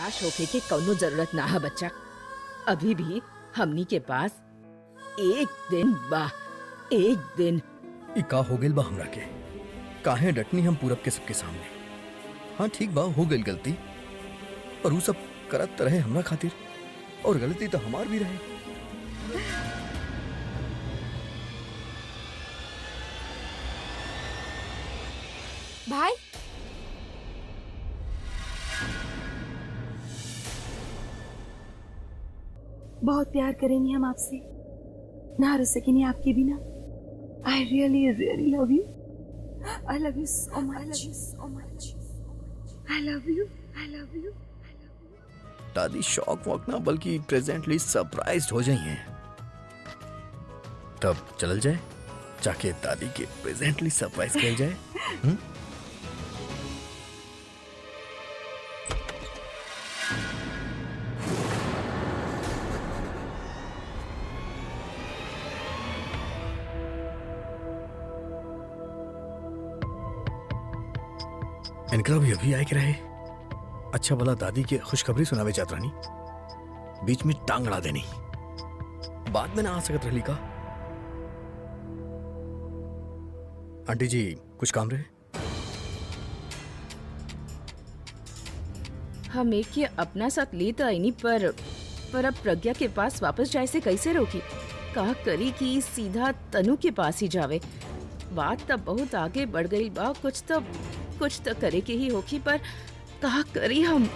निराश होके के कौनो जरूरत ना है बच्चा। अभी भी हमनी के पास एक दिन बा, एक दिन। ई का हो गेल बा हमरा के? काहे डटनी हम पूरब के सबके सामने? हाँ ठीक बा, हो गई गलती, पर वो सब करत रहे हमरा खातिर, और गलती तो हमार भी रहे। भाई बहुत प्यार करेंगे हम आपसे, ना रह सकेंगे आपके बिना। I really really love you. I love you so much, so much. I love you, I love you. दादी शॉक वॉक ना बल्कि प्रेजेंटली सरप्राइज्ड हो जाइए। तब चल जाए, जाके दादी के प्रेजेंटली सरप्राइज किया जाए। इनका भी अभी आए के रहे। अच्छा भला दादी के खुशखबरी सुनावे जात रानी, बीच में टांग अड़ा देनी, बाद में ना आ सकत रही का। आंटी जी कुछ काम रहे? हम एक ये अपना साथ ले तो आई नहीं, पर अब प्रज्ञा के पास वापस जाए से कैसे रोकी? कहा करी कि सीधा तनु के पास ही जावे। बात तब बहुत आगे बढ़ गई बा, कुछ तो करे के ही होगी, पर कहा करी हम।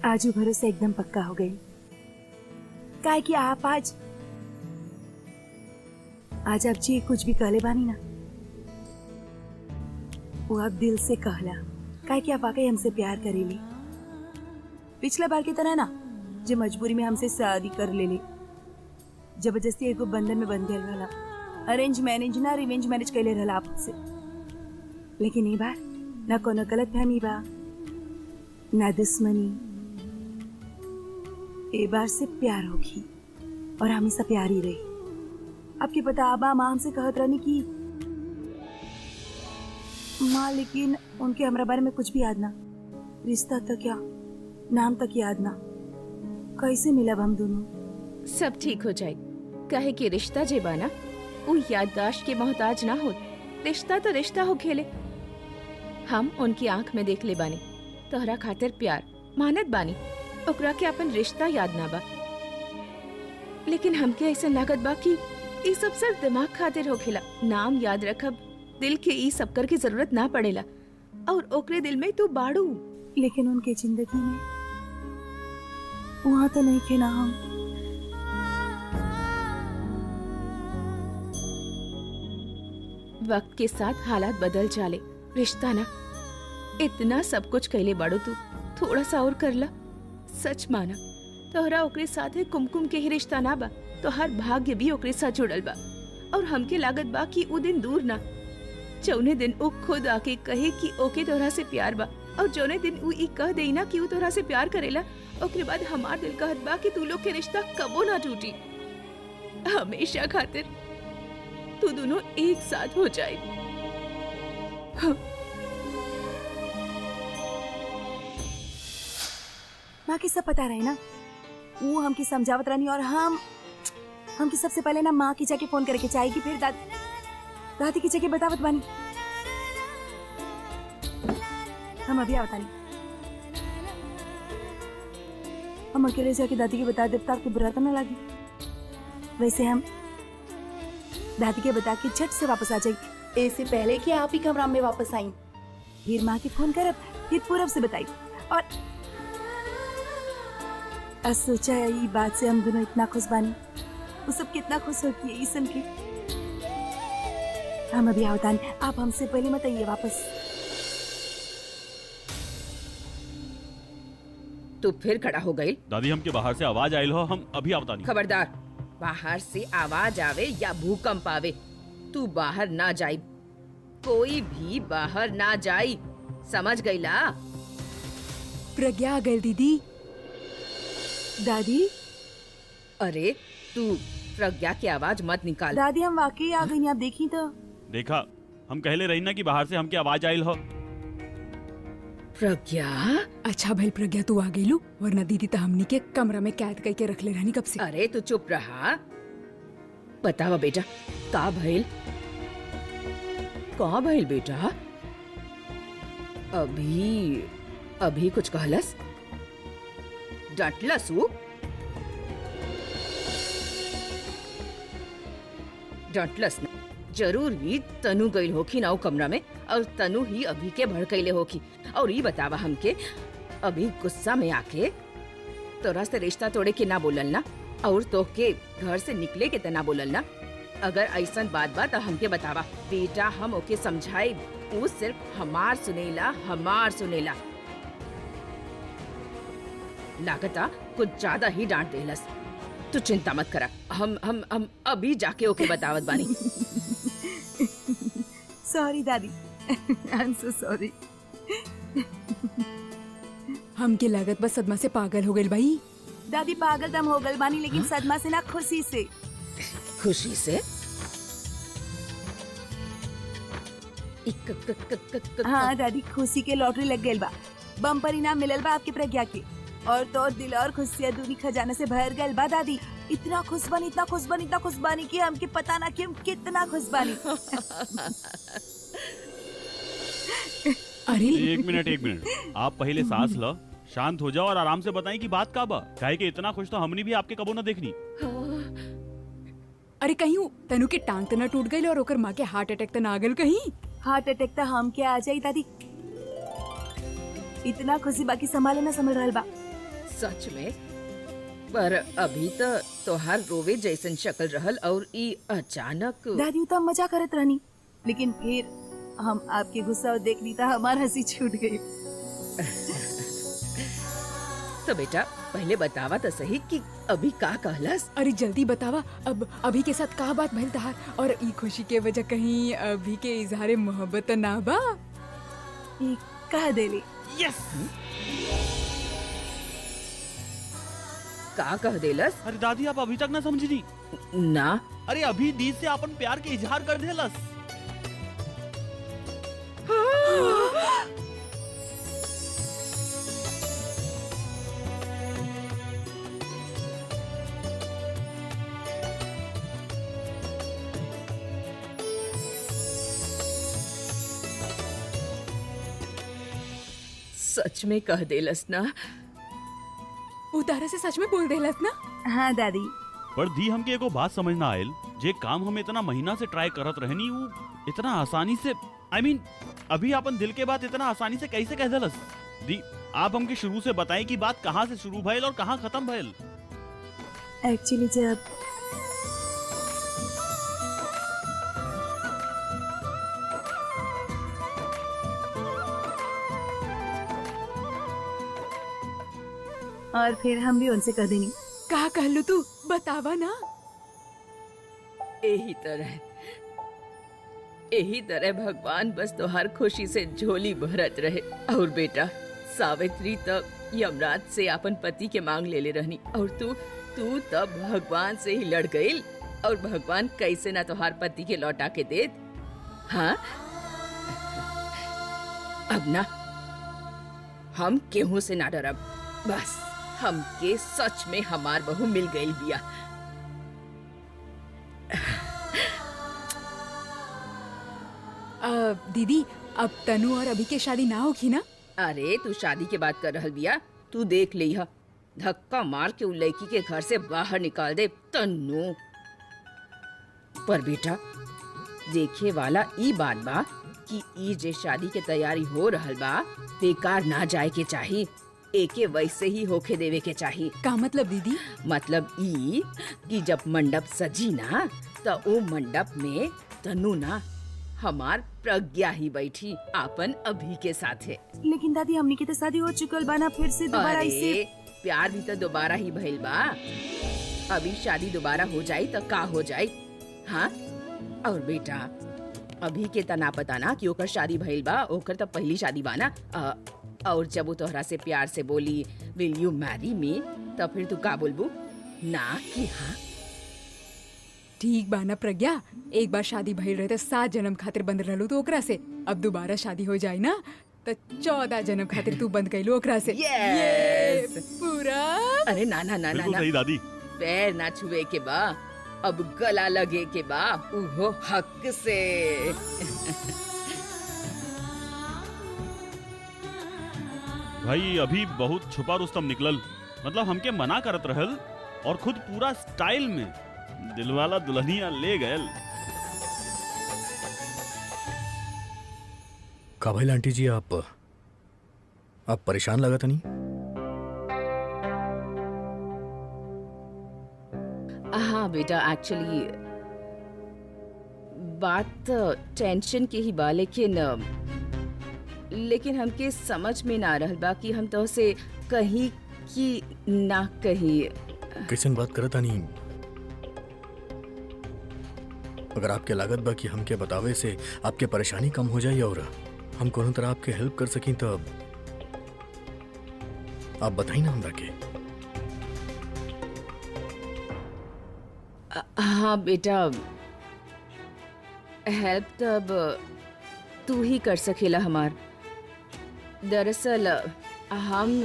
आज वो भरोसा एकदम पक्का हो गई। काहे कि आप आज आप जी कुछ भी कहले बानी ना, वो आप दिल से कहला। काहे कि आप वाकई हमसे प्यार करेली। पिछला बार की तरह ना, जो मजबूरी में हमसे शादी कर लेली, जबरदस्ती एगो बंधन में बंध गया रहला। अरेंज मैनेज ना रिवेंज मैनेज कैले रहला आपसे। लेकिन ये बार ना कोनो गलत फहमी बा, ना दुश्मनी। ये बार से प्यार होगी और हमेशा प्यार ही रही। आपके पता आबा माँ हमसे कहत रहनी की माँ, लेकिन उनके हमारा बारे में कुछ भी याद ना, रिश्ता तक क्या, नाम तक याद ना। कैसे मिलब हम दोनों? सब ठीक हो जाए। कहे कि रिश्ता जे बाना वो याददाश्त के मोहताज ना हो। रिश्ता तो रिश्ता हो खेले। हम उनकी आंख में देख ले बानी, तोहरा खातिर प्यार मानत बानी, ओकरा के अपन रिश्ता याद ना बा। लेकिन हमके ऐसा लागत बा कि ये सब सिर्फ दिमाग खातिर हो खेला। नाम याद रखब, दिल के ई सब कर की जरूरत ना पड़ेला, और ओकरे दिल में तू बाड़ू। लेकिन उनके जिंदगी में वहाँ तो नहीं थे ना हम। वक्त के साथ हालात बदल जाले। रिश्ता ना, इतना सब कुछ कहले बाड़ो तू, थोड़ा सा और कर ला। सच माना, तोहरा ओकरे साथ है कुमकुम के ही रिश्ता ना बा, तो हर भाग्य भी ओकरे साथ जुड़ल बा। और हमके लागत बा कि वो दिन दूर ना, जौने दिन वो खुद आके कहे कि ओके तोहरा से प्यार बा, और जौने दिन वो ई कह देई ना कि वो तोहरा से प्यार करेला, ओकरे बाद हमार दिल कहत बा कि तू लोग के रिश्ता कबो ना टूटी। हमेशा खातिर तू दोनों एक साथ हो जाए। हाँ। माँ की सब पता रहे ना, वो हमकी समझावत रहनी, और हमकी सबसे पहले ना माँ की जाके फोन करके चाहेगी, फिर दादी की जाके बतावत बानी। हम अभी आवता नहीं, हम अकेले जाके दादी के बता देता आपको बुरा तो ना लगी। वैसे हम दादी के बता के झट से वापस आ जाएगी, इससे पहले कि आप ही कमरा में वापस आई। फिर माँ की फोन करब, फिर पूरब से बताई। और आज सोचा है ये बात से हम दोनों इतना खुश बानी, वो सब कितना खुश होती है ये सुन के। हम अभी आवता नहीं, आप हमसे पहले मत आइए वापस। तू फिर खड़ा हो गई? दादी हमके बाहर से आवाज आयल हो, हम अभी आवता नहीं। खबरदार, बाहर से आवाज आवे या भूकंप आवे, तू बाहर ना जाई। कोई भी बाहर ना जाई, समझ गईला? प्रज्ञा आ गई दीदी। दादी, अरे तू प्रज्ञा की आवाज मत निकाल। दादी हम वाकई आ गई, आप देखी तो। देखा, हम कहले रही ना कि बाहर से हमके आवाज आयल हो। प्रज्ञा, अच्छा भइल प्रज्ञा तू आ गइलू, वरना दीदी तो हमनी के कमरा में कैद करके रख ले रहनी कब से। अरे तू चुप रहा। बतावा बेटा, का भइल? का भइल बेटा? अभी कुछ कहलस? डांटलस ऊ? डांटलस ना? जरूर ही तनु गईल होखी ना ऊ कमरा में, और तनु ही अभी के भड़कैले होखी। और ये बतावा हमके, अभी गुस्सा में आके तोरा से रिश्ता तोड़े के ना बोलल ना, और तो के घर से निकले के तना बोलल ना। अगर ऐसन बात बा तो हमके बतावा बेटा, हम ओके समझाई। वो सिर्फ हमार सुनेला। लागता कुछ ज्यादा ही डांट देलस। तू चिंता मत करा, हम अभी जाके ओके बतावत बानी। सॉरी दादी, आई एम सो सॉरी। हमके लागत बस सदमा से पागल हो गइल भाई। दादी पागल दम हो गल बानी, लेकिन सदमा से ना, खुशी से। खुशी से? हाँ दादी, खुशी के लॉटरी लग गइल बा, बम्पर इनाम मिलल बा आपके प्रज्ञा के, और तो दिल और खुशियाँ दूनी खजाने से भर गइल बा दादी। इतना खुश बानी कि हमके पता ना कि हम कितना खुश बानी। अरे एक मिनट, आप पहले सांस लो, शांत हो जाओ और आराम से बताएं कि बात का बा। काहे कि इतना खुश तो हमने भी आपके कबो ना देखनी। अरे कहीं तनु के टांग तना टूट गइल और ओकर माँ के हार्ट अटैक तना आ गइल कहीं। हार्ट अटैक तो हम क्या आ जाई दादी, इतना खुशी बाकी संभाले ना संभल रहल बा। सच में? पर अभी तो तोहार रोवे जैसन शक्ल रहल, और ई अचानक। दादी तो हम मजा करत रहनी, लेकिन फिर हम आपके गुस्सा देख ली तो हमार हंसी छूट गई। तो बेटा पहले बतावा तो सही कि अभी का कहलस? अरे जल्दी बतावा, अब अभी के साथ का बात भइल तहार, और ई खुशी के वजह कहीं अभी के इजहार मोहब्बत ना बा? ई कह देली। यस। का कह देलस? अरे दादी, आप अभी तक ना समझी? ना। अरे अभी दी से अपन प्यार के इजहार कर देलस। सच में कह देलस ना? उतारा से सच में बोल देलस ना? हाँ दादी। पर दी हमके एगो बात समझ ना आयल, जे काम हम इतना महीना से ट्राई करत रहनी, वो इतना आसानी से, I mean, अभी अपन दिल के बात इतना आसानी से कैसे कह देलस? दी, आप हमके शुरू से बताएं कि बात कहाँ से शुरू भइल और कहाँ खत्म भइल। एक्चुअली जब और फिर हम भी उनसे कह देंगे। का कहलू तू, बतावा ना। यही तरह भगवान बस तोहार खुशी से झोली भरत रहे। और बेटा, सावित्री तब यमराज से अपन पति के मांग ले रहनी, और तू तब भगवान से ही लड़ गई। और भगवान कैसे ना तोहार पति के लौटा के दे। हाँ, अब ना हम केहू से ना डरब। बस हमके सच में हमार बहू मिल गई बिया। दीदी, अब तनु और अभी के शादी ना होगी ना? अरे तू शादी के बात कर रहल बिया, तू देख ली हा, धक्का मार के उ लड़की के घर से बाहर निकाल दे तन्नू। पर बेटा देखे वाला ई बात बा कि ई जे शादी के तैयारी हो रहल बा, बेकार ना जाए के चाही, एके वैसे ही होके देवे के चाही। का मतलब दीदी? मतलब ई कि जब मंडप सजी ना, तो ओ मंडप में तन्नू ना, हमार प्रज्ञा ही बैठी आपन अभी के साथे। लेकिन दादी हमनी के तो शादी हो चुकल बा ना, फिर से दोबारा इसे। प्यार भी तो दोबारा ही भइल बा। अभी शादी दोबारा हो जाई तो का हो जाई? हाँ, और बेटा अभी के तना पता ना कि ओकर शादी भइल बा, ओकर तो पहली शादी बा ना। और जब वो तोहरा से प्यार से बोली विल यू मैरी मी, तो फिर तू का बोलबू? ना कि हाँ? ठीक बा ना प्रज्ञा, एक बार शादी भइल रहे तो 7 जन्म खातिर बंद रहलू तो ओकरा से, अब दोबारा शादी हो जाए ना तो 14 जन्म खातिर तू बंद कैलू ओकरा से। Yes! ये पूरा अरे ना ना ना ना बिल्कुल ना सही दादी। पैर ना छुए के बा, अब गला लगे के बा, उहो हक से। भाई अभी बहुत छुपा रुस्तम निकलल, मतलब हमके मना करत रहल और खुद पूरा स्टाइल में दिलवाला दुल्हनिया ले गयल। का भाई आंटी जी, आप परेशान लगा था नहीं? हाँ बेटा, एक्चुअली बात टेंशन की ही बा, लेकिन हमके समझ में ना रहल बा कि हम तो से कहीं कि ना कहीं। कैसन बात करता नहीं? अगर आपके लागत बा कि हमके बतावे से आपके परेशानी कम हो जाए और हम कोनो तरह आपके हेल्प कर सकें तो आप बताई ना हमरा के। हाँ बेटा, हेल्प तो अब तू ही कर सकेला हमार। दरअसल हम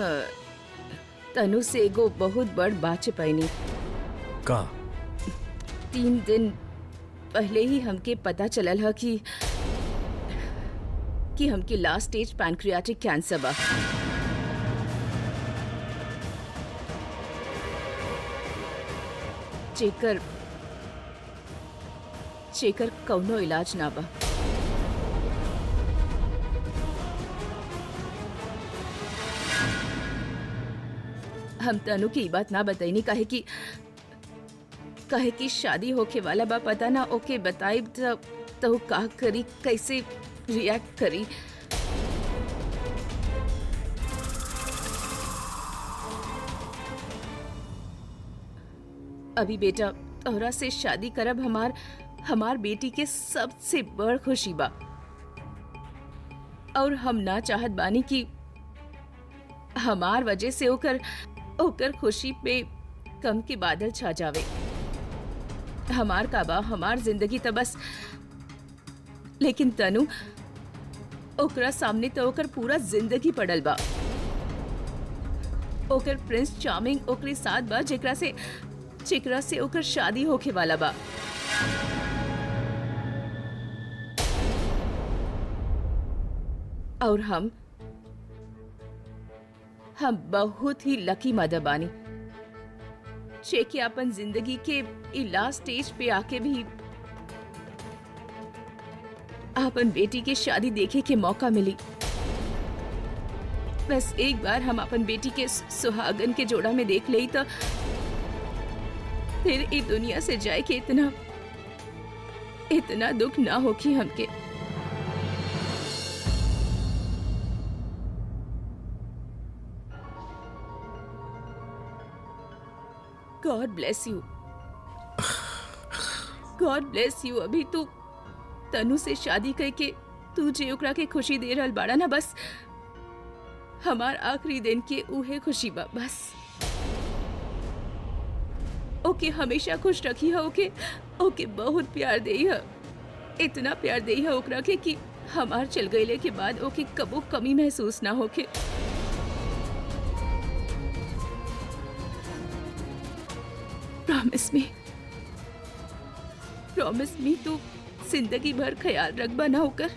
तनु से एगो बहुत बड़ बात छिपाईनी। का? 3 दिन पहले ही हमके पता चलल है कि हमके लास्ट स्टेज पैनक्रियाटिक कैंसर बा। चेकर कौनो इलाज ना बा। हम तनु की बात ना बताईनी, काहे कि शादी होके वाला बा, पता ना ओके बताई तो का करी, कैसे रिएक्ट करी। अभी बेटा तोहरा से शादी करब हमार बेटी के सबसे बड़ खुशी बा, और हम ना चाहत बानी कि हमार वजह से ओकर खुशी पे गम के बादल छा जावे। हमार का बा, हमार जिंदगी तो बस, लेकिन तनु ओकरा सामने तो ओकर पूरा जिंदगी पड़ल बा। ओकर प्रिंस चार्मिंग ओकरे साथ बा, जेकरा से ओकर शादी होके वाला बा। और हम बहुत ही लकी मदर बानी, कि अपन जिंदगी के लास्ट स्टेज पे आके भी अपन बेटी की शादी देखे के मौका मिली। बस एक बार हम अपन बेटी के सुहागन के जोड़ा में देख ले तो फिर इस दुनिया से जाए के इतना दुख ना हो कि हमके। God bless you, God bless you. अभी तू तनु से शादी करके तू जे ओकरा के खुशी दे रहल बाड़ा ना, बस हमार आखिरी दिन के उहे खुशी बा। बस ओके हमेशा खुश रखी है, ओके बहुत प्यार देई है, इतना प्यार देई है ओकरा के कि हमार चल गईले के बाद ओके कबो कमी महसूस ना होके। प्रॉमिस मी तू जिंदगी भर ख्याल रख बना होकर।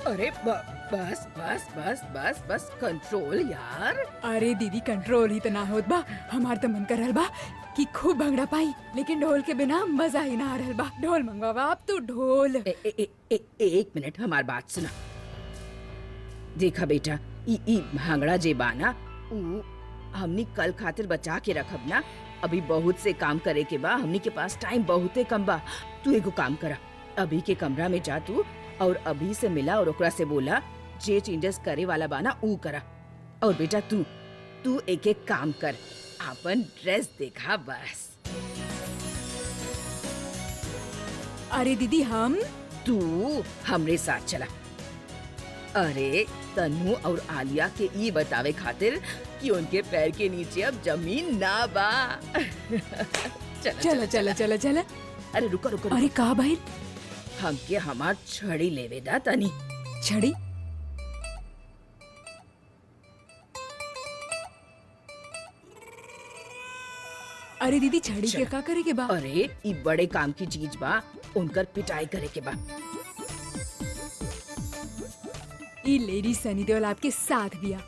अरे बस बस बस बस बस कंट्रोल यार। अरे दीदी कंट्रोल ही तो ना होत बा, हमार तो मन कर रहल बा कि खूब भंगड़ा पाई, लेकिन ढोल के बिना मजा ही ना आ रहल बा। ढोल मंगवावा आप तो ढोल। एक मिनट हमार बात सुना। देखा बेटा, ई भांगड़ा जे बाना ऊ हमनी कल खातिर बचा के रखब ना। अभी बहुत से काम करे के बा, हमनी के पास टाइम बहुते कम बा। तू एगो काम करा, अभी के कमरा में जा तू और अभी से मिला और ओकरा से बोला जे चेंजेस करे वाला बाना ऊ करा। और बेटा तू एक एक काम कर, अपन ड्रेस देखा बस। अरे दीदी हम तू हमरे साथ चला। अरे तनु और आलिया के ई बतावे खातिर कि उनके पैर के नीचे अब जमीन ना बा। चला चला चला चला। अरे रुको रुको, अरे का भाई हमके हमार छड़ी लेवे दा तनी। छड़ी? अरे दीदी छड़ी के का करे के बा? अरे ई बड़े काम की चीज बा, उनकर पिटाई करे के बा। ई लेडी सनी देओल आपके साथ दिया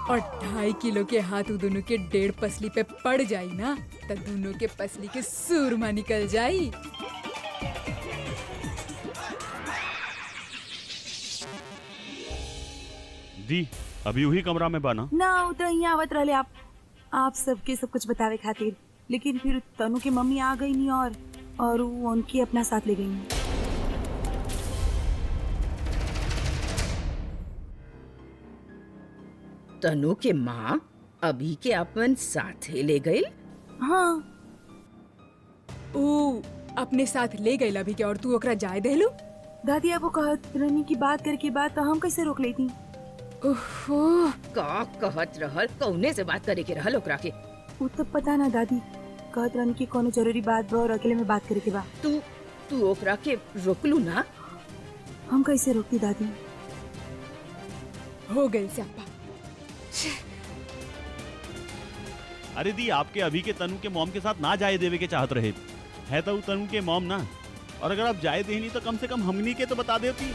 और 2.5 किलो के हाथ दोनों के 1.5 पसली पे पड़ जाई ना तो दोनों के पसली के सूरमा निकल जाई। दी अभी वही कमरा में बाना। ना उ तो यहाँ आवत रहले आप सबके सब कुछ बतावे खातिर, लेकिन फिर तनु की मम्मी आ गई नहीं और वो उनकी अपना साथ ले गई। तनु के माँ अभी के अपन साथे ले गई। हाँ ओ अपने साथ ले गई अभी के और तू ओकरा जाए देलू? दादी अब वो कहत रहनी की बात करके बात तो हम कैसे रोक लेती? ओहो का कहत रहल, कौने से बात करे के रहल ओकरा के? वो तो पता ना दादी, कहत रहनी की कोनो जरूरी बात बा और अकेले में बात करे के बा। तू ओकरा के रोकलू ना? हम कैसे रोकती दादी? हो गई स्यापा। अरे दी आपके अभी के तनु के मॉम के साथ ना जाए देवे के चाहत रहे है तो तनु के मॉम ना, और अगर आप जाए दे नहीं तो कम से कम हमनी के तो बता देती।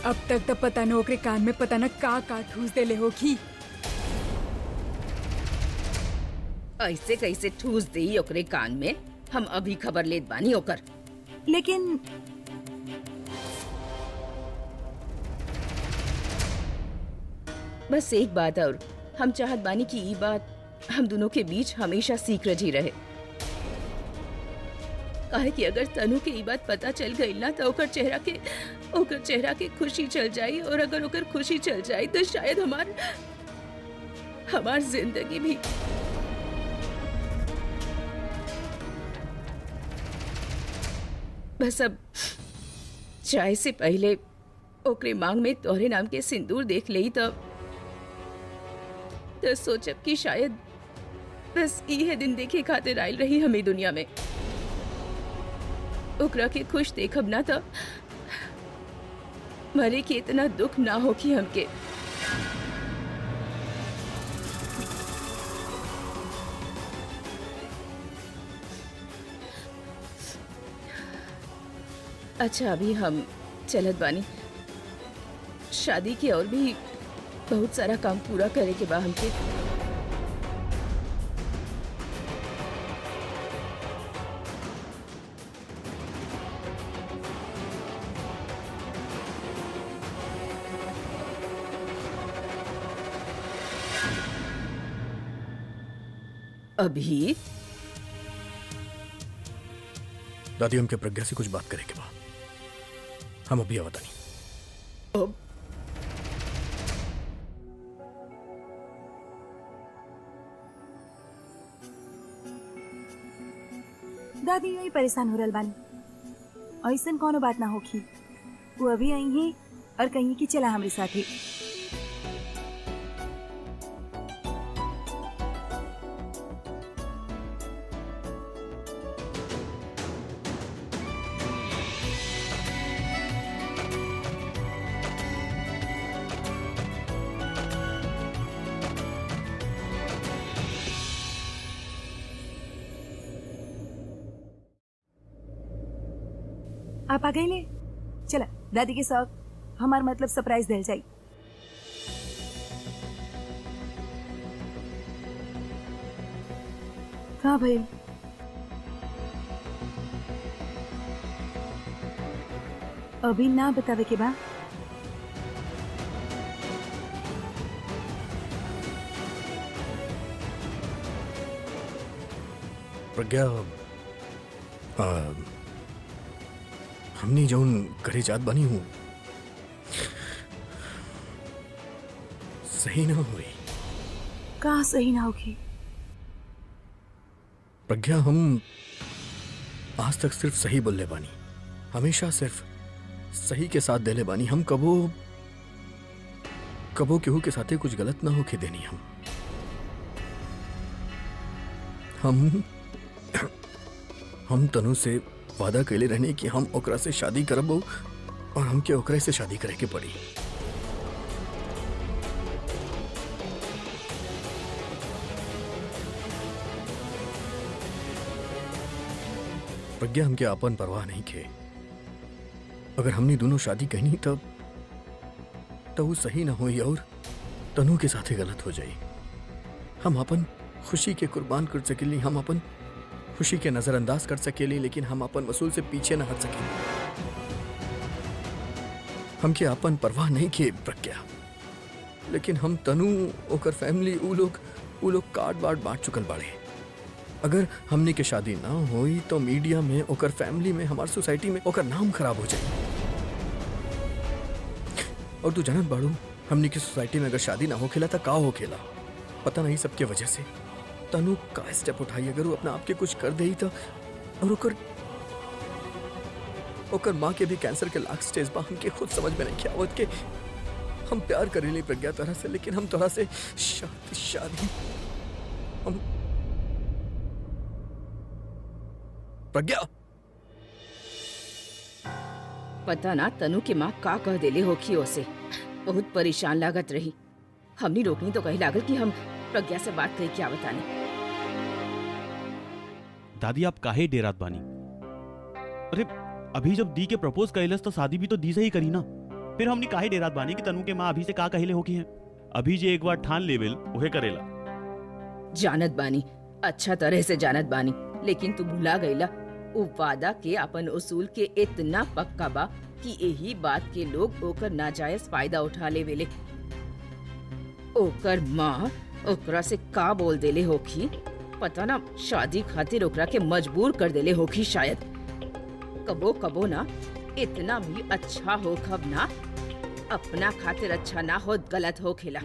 अब तक तो पता न ओकरे कान में पता न का ठूस देले होखी। ऐसे कैसे ठूस दी ओकरे कान में? हम अभी खबर लेत बानी ओकर। लेकिन बस एक बात और, हम चाहत बानी कि ई बात हम दोनों के बीच हमेशा सीक्रेट ही रहे। काहे कि अगर तनु के ई बात पता चल गई ना तो ओकर चेहरा के खुशी चल जाई, और अगर ओकर खुशी चल जाई तो शायद हमार जिंदगी भी। बस अब चाय से पहले ओकरे मांग में तोहरे नाम के सिंदूर देख लेई तो सोचब कि शायद बस इहे दिन देखे खातिर आयल रही हमें दुनिया में। ओकरा के खुश देखब ना तो मरे के इतना दुख ना हो कि हमके। अच्छा अभी हम चलत बानी, शादी के और भी बहुत सारा काम पूरा करे के बा हमके। अभी दादी हमके प्रज्ञा से कुछ बात करे के बा, हम अभी आवता नहीं। अब दादी यही परेशान हो रहल बानी, ऐसन कोनो बात ना होखी। वो अभी आई है और कहीं की चला हमारे साथ ही। आप आ गई ले, चला दादी के साथ हमार मतलब सरप्राइज दिल जाई। कहाँ भाई? अभी ना बतावे के बा? प्रज्ञा हमनी जौन करे जात बानी हूँ सही ना हुई। कहाँ सही ना होगी? प्रज्ञा हम आज तक सिर्फ सही बोलले बानी, हमेशा सिर्फ सही के साथ देले बानी। हम कबो कबो केहू के साथे कुछ गलत ना होके देनी। हम तनु से वादा कैले रहने कि हम ओकरा से शादी करब और हमके ओकरे से शादी करे के पड़ी। प्रज्ञा हमके आपन परवाह नहीं खे। अगर हमने दोनों शादी कहनी तब वो सही ना होई और तनु के साथे गलत हो जाई। हम अपन खुशी के कुर्बान कर सकेली, हम अपन खुशी के नजरअंदाज कर सकेली, लेकिन हम अपन वसूल से पीछे न हट सकेली। हमके अपन परवाह नहीं किए प्रज्ञा, लेकिन हम तनु ओकर फैमिली उ लोग कार्ड वार्ड बांट चुकल बाड़े। अगर हमने के शादी ना होई तो मीडिया में ओकर फैमिली में हमार सोसाइटी में ओकर नाम खराब हो जाए। और तू जानत बाड़ू हमने की सोसाइटी में अगर शादी ना हो खेला तो का हो खेला पता नहीं। सबके वजह से तनु का स्टेप उठाई। अगर वो अपना आपके कुछ कर दे तो और ओकर माँ के भी कैंसर के लास्ट स्टेज बा। हमके खुद समझ में नहीं आवत के हम प्यार करेली प्रज्ञा तरह से, लेकिन हम तरह से शादी हम प्रज्ञा। पता ना तनु के माँ का कह देले होखी ओसे। बहुत परेशान लागत रही। हमनी रोकनी तो कही लागल कि हम प्रज्ञा से बात करी क्या बताने। दादी आप काहे डेरात बानी? अरे अभी जब दी के प्रपोज कइलस तो शादी भी तो दी से ही करी ना। फिर हमनी काहे डेरात बानी कि तनु के माँ अभी से का कहले होकी है। अभी जे एक बार ठान लेवेल उहे करेला। जानत बानी, अच्छा तरह से जानत बानी, लेकिन तू भुला गईला उ वादा के अपन उसूल के इतना पक्का बा कि यही बात के लोग ओकर नाजायज फायदा उठा लेवेले। ओकर माँ ओकरा से का बोल देले होखी पता ना, शादी खातिर ओकरा के मजबूर कर देले होखी शायद। कबो कबो ना इतना भी अच्छा हो खब ना अपना खातिर अच्छा ना हो गलत हो खेला।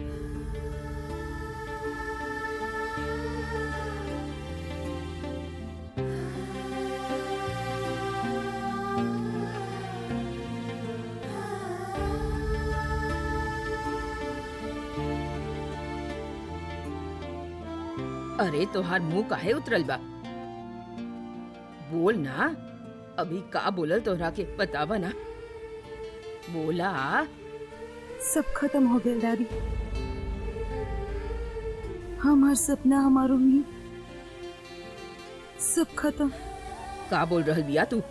अरे तोहार मुंह काहे उतरल बा? बोल ना, अभी का बोलल तोहरा के बतावा ना, बोला। सब खत्म हो गया दादी। हमार सपना, हमार उम्मीद सब खत्म। का बोल रहल बिया तू?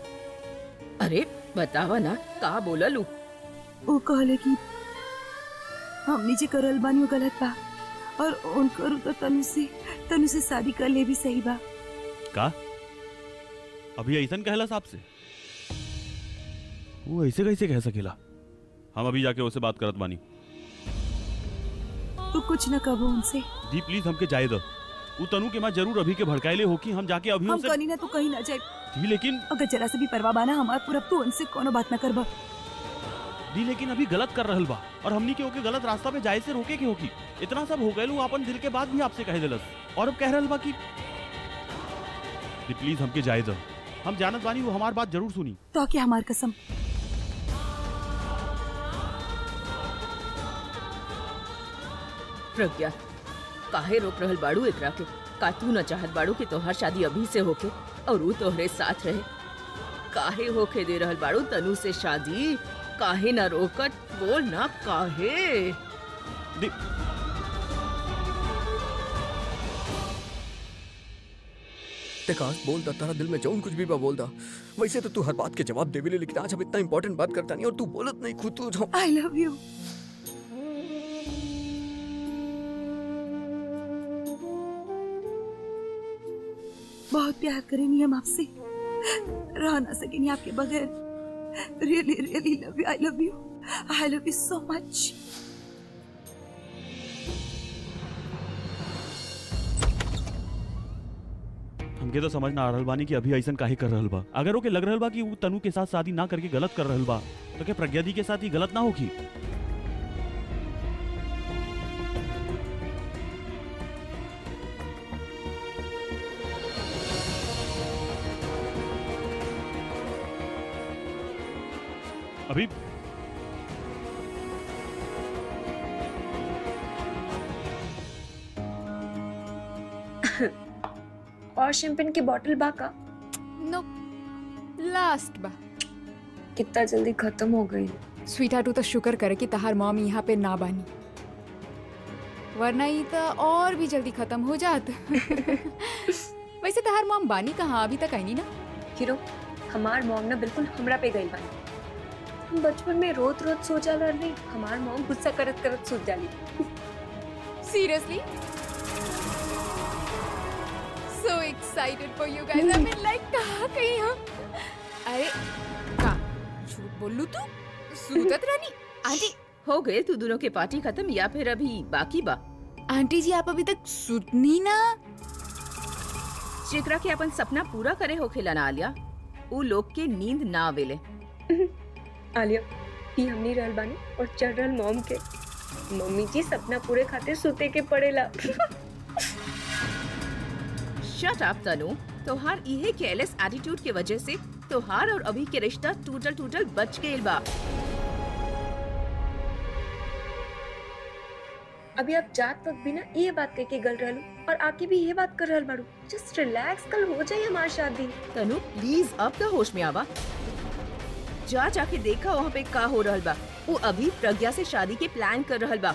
अरे बतावा ना, का बोलल उ? वो कहले कि हमनी जे करल बानी वो गलत बा और उनकर तो तनु से शादी कर ले भी सही बा। का अभी ऐसन कहला साहब से? वो ऐसे कैसे कह सकेला? हम अभी जाके उसे बात करत बानी। तू कुछ न कहो उनसे। दी प्लीज हमके जाए दो। वो तनु के माँ जरूर अभी के भड़काइले होकी। हम जाके अभी हम उनसे कहीं ना तू कहीं ना जाए। दी लेकिन अगर जरा से भी परवाह बाना हमार पूरा, तू उनसे कोनो बात न करबा। दी लेकिन अभी गलत कर रहल बा और हमनी के ओके गलत रास्ता पे जाए से रोके के होकी। इतना सब हो गए अपन दिल के बाद भी आपसे कह दिलस और अब कह रहल बा कि दी प्लीज हमके जाए दो। हम जानत बानी वो हमार बात जरूर सुनी। तो क्या हमार कसम। प्रज्ञा काहे रोक रहल बाड़ू एकरा के? का तू न चाहत बाड़ू कि तोहार शादी अभी से होके और वो तोहरे साथ रहे? काहे होके दे रहल बाड़ू तनु से शादी? काहे न रोकत? बोल ना काहे? दी तेकाश बोल दा, तारा दिल में जौन कुछ भी बा बोल दा। वैसे तो तू हर बात के जवाब देवेले, लेकिन आज हम इतना इंपॉर्टेंट बात करता नहीं और तू बोलत नहीं खुद। तू आई लव यू। बहुत प्यार करेंगी हम आपसे, रह ना सकेंगे आपके बगैर। Really really love you. I love you. I love you so much. हमके तो समझ ना आ रहल बानी कि अभी ऐसन काहे कर रहल बा। अगर ओके लग रहल बा कि वो तनु के साथ शादी ना करके गलत कर रहल बा तो क्या प्रज्ञा दी के साथ ही गलत ना होगी? अभी और शैंपेन की बोतल बाका नो लास्ट बा कितना जल्दी खत्म हो गई। स्वीटा तू तो शुक्र करे कि तहार मॉम यहाँ पे ना बानी, वरना ये तो और भी जल्दी खत्म हो जात। वैसे तहार मॉम बानी कहाँ, अभी तक आई नहीं ना? हीरो हमार मॉम ना बिल्कुल हमरा पे गई बानी। हम बचपन में रोत रोत सो जाला रही, हमार मॉम गुस्सा करत करत सो जाली। Seriously? So excited for you guys. I mean like कहाँ कहीं हम? अरे का झूठ बोलू तू? सूतत रानी आंटी। हो गए तू दोनों के पार्टी खत्म या फिर अभी बाकी बा? आंटी जी आप अभी तक सुतनी ना? जेकरा के अपन सपना पूरा करे होखेला ना आलिया, उ लोग के नींद ना आवेले। आलिया ही हमनी रहल बानी और चढ़ रहल मॉम के। मम्मी जी सपना पूरे खातिर सुते के पड़ेला। शट अप तनु, तोहार इहे केयरलेस एटीट्यूड के वजह से तोहार और अभी के रिश्ता टूटल टूटल बच गइल बा। अभी आप जात वक्त भी ना ये बात कह के गल रहलू और आके भी ये बात कर रहल बाड़ू। जस्ट रिलैक्स, कल हो जाए हमारी शादी। तनु प्लीज अब तो होश में आवा। जा जाके देखा वहाँ पे का हो रहल बा। वो अभी प्रज्ञा से शादी के प्लान कर रहल बा।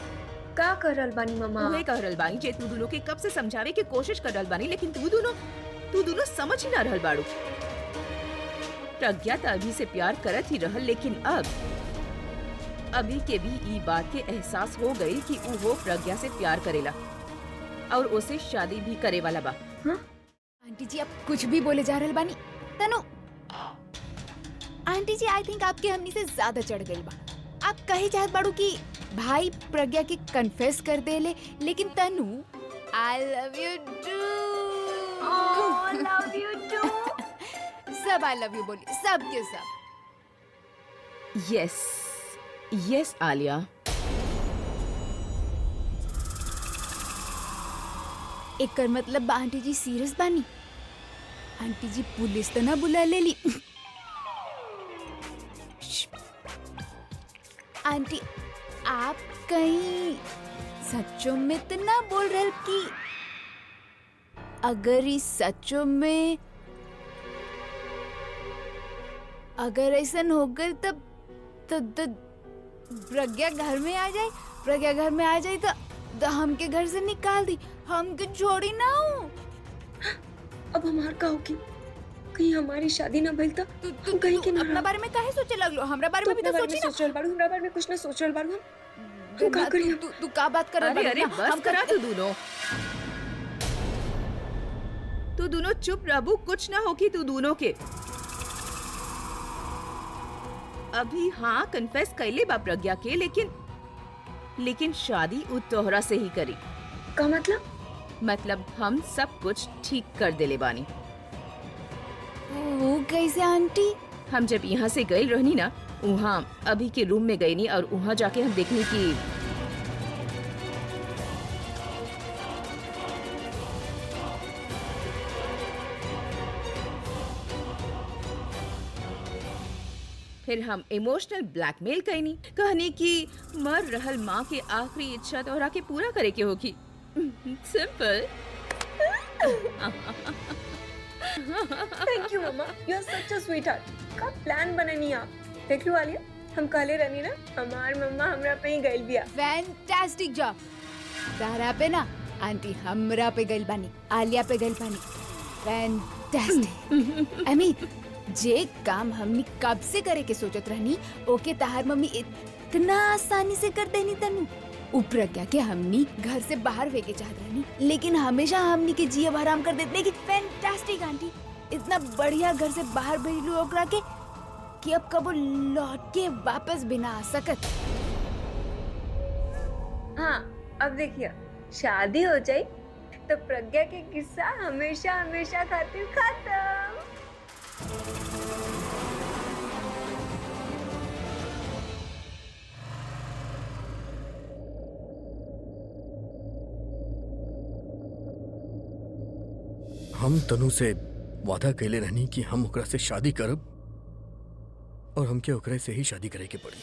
का कर रहल बानी मम्मा? उहे कह रहल बानी जे तू दोनों के कब से समझावे की कोशिश कर रहल बानी, लेकिन तू दोनों समझ ही ना रहल बाड़ू। प्रज्ञा तो अभी से प्यार करत ही रहल, लेकिन अब अभी के भी ई बात के एहसास हो गई कि वो प्रज्ञा से प्यार करेला और उसे शादी भी करे वाला बा। आंटी जी आप कुछ भी बोले जा रहल बानी। तनु आंटी जी आई थिंक आपके हमनी से ज्यादा चढ़ गई बा। आप कहे चाहत बाड़ू कि भाई प्रज्ञा के कन्फेस कर दे ले, लेकिन Tanu I love you too. Love you too. सब आई लव यू बोली, सब के सब। Yes yes Alia. एकर मतलब बा आंटी जी सीरियस बानी? आंटी जी पुलिस तो ना बुला ले ली? आंटी आप कहीं सच्चों में तो ना बोल रहे कि अगर इस सच्चों में अगर ऐसा हो गए तब तो प्रज्ञा घर में आ जाए, प्रज्ञा घर में आ जाए तो हमके घर से निकाल दी, हमके छोड़ी ना हो। अब हमार का होगी? कहीं हमारी शादी ना भइल त तू कहीं के ना अपना बारे में काहे सोचे लगलो? हमरा बारे में भी तो सोची ना। सोच रहल बाड़ू, हमरा बारे में कुछ ना सोच रहल बाड़ू। हम का करी? तू का बात कर अरे अरे बस करा तू दोनों चुप रहबू, कुछ ना होगी तू दोनों के। अभी हाँ कन्फेस कैले बा प्रज्ञा के, लेकिन शादी उ तोहरा से ही करी। का मतलब? मतलब हम सब कुछ ठीक कर देले बानी। वो कैसे आंटी? हम जब यहाँ से गई रहनी ना, वहाँ अभी के रूम में गई नी और वहाँ जाके हम देखनी की फिर हम इमोशनल ब्लैकमेल कैनी, कहनी कि मर रहल माँ के आखिरी इच्छा तोहरा के पूरा करे के होगी। सिंपल। थैंक यू मम्मा, you are such a sweetheart. का प्लान बननी आप देख लो आलिया, हम कहले रहनी ना हमार मम्मा हमरा पे ही गइल बिया। Fantastic job. तारा पे ना आंटी हमरा पे गइल बानी, आलिया पे गइल बानी। फैंटास्टिक। आई मीन जे काम हमनी कब से करे के सोचत रहनी, ओके ताहार मम्मी इतना आसानी से कर देनी तनु। प्रज्ञा के हमनी घर से बाहर फेंके चाहत रहनी, लेकिन हमेशा हमनी के जिया हराम कर देते। लेकिन फैंटास्टिक आंटी, इतना बढ़िया घर से बाहर भेजलू ओकरा के कि अब कबो लौट के वापस बिना आ सकत। हाँ अब देखिए, शादी हो जाए तो प्रज्ञा के किस्सा हमेशा हमेशा खातिर खत्म। हम तनु से वादा कैले रहनी कि हम ओकरा से शादी करब, और हमके ओकरे से ही शादी करे के पड़ी।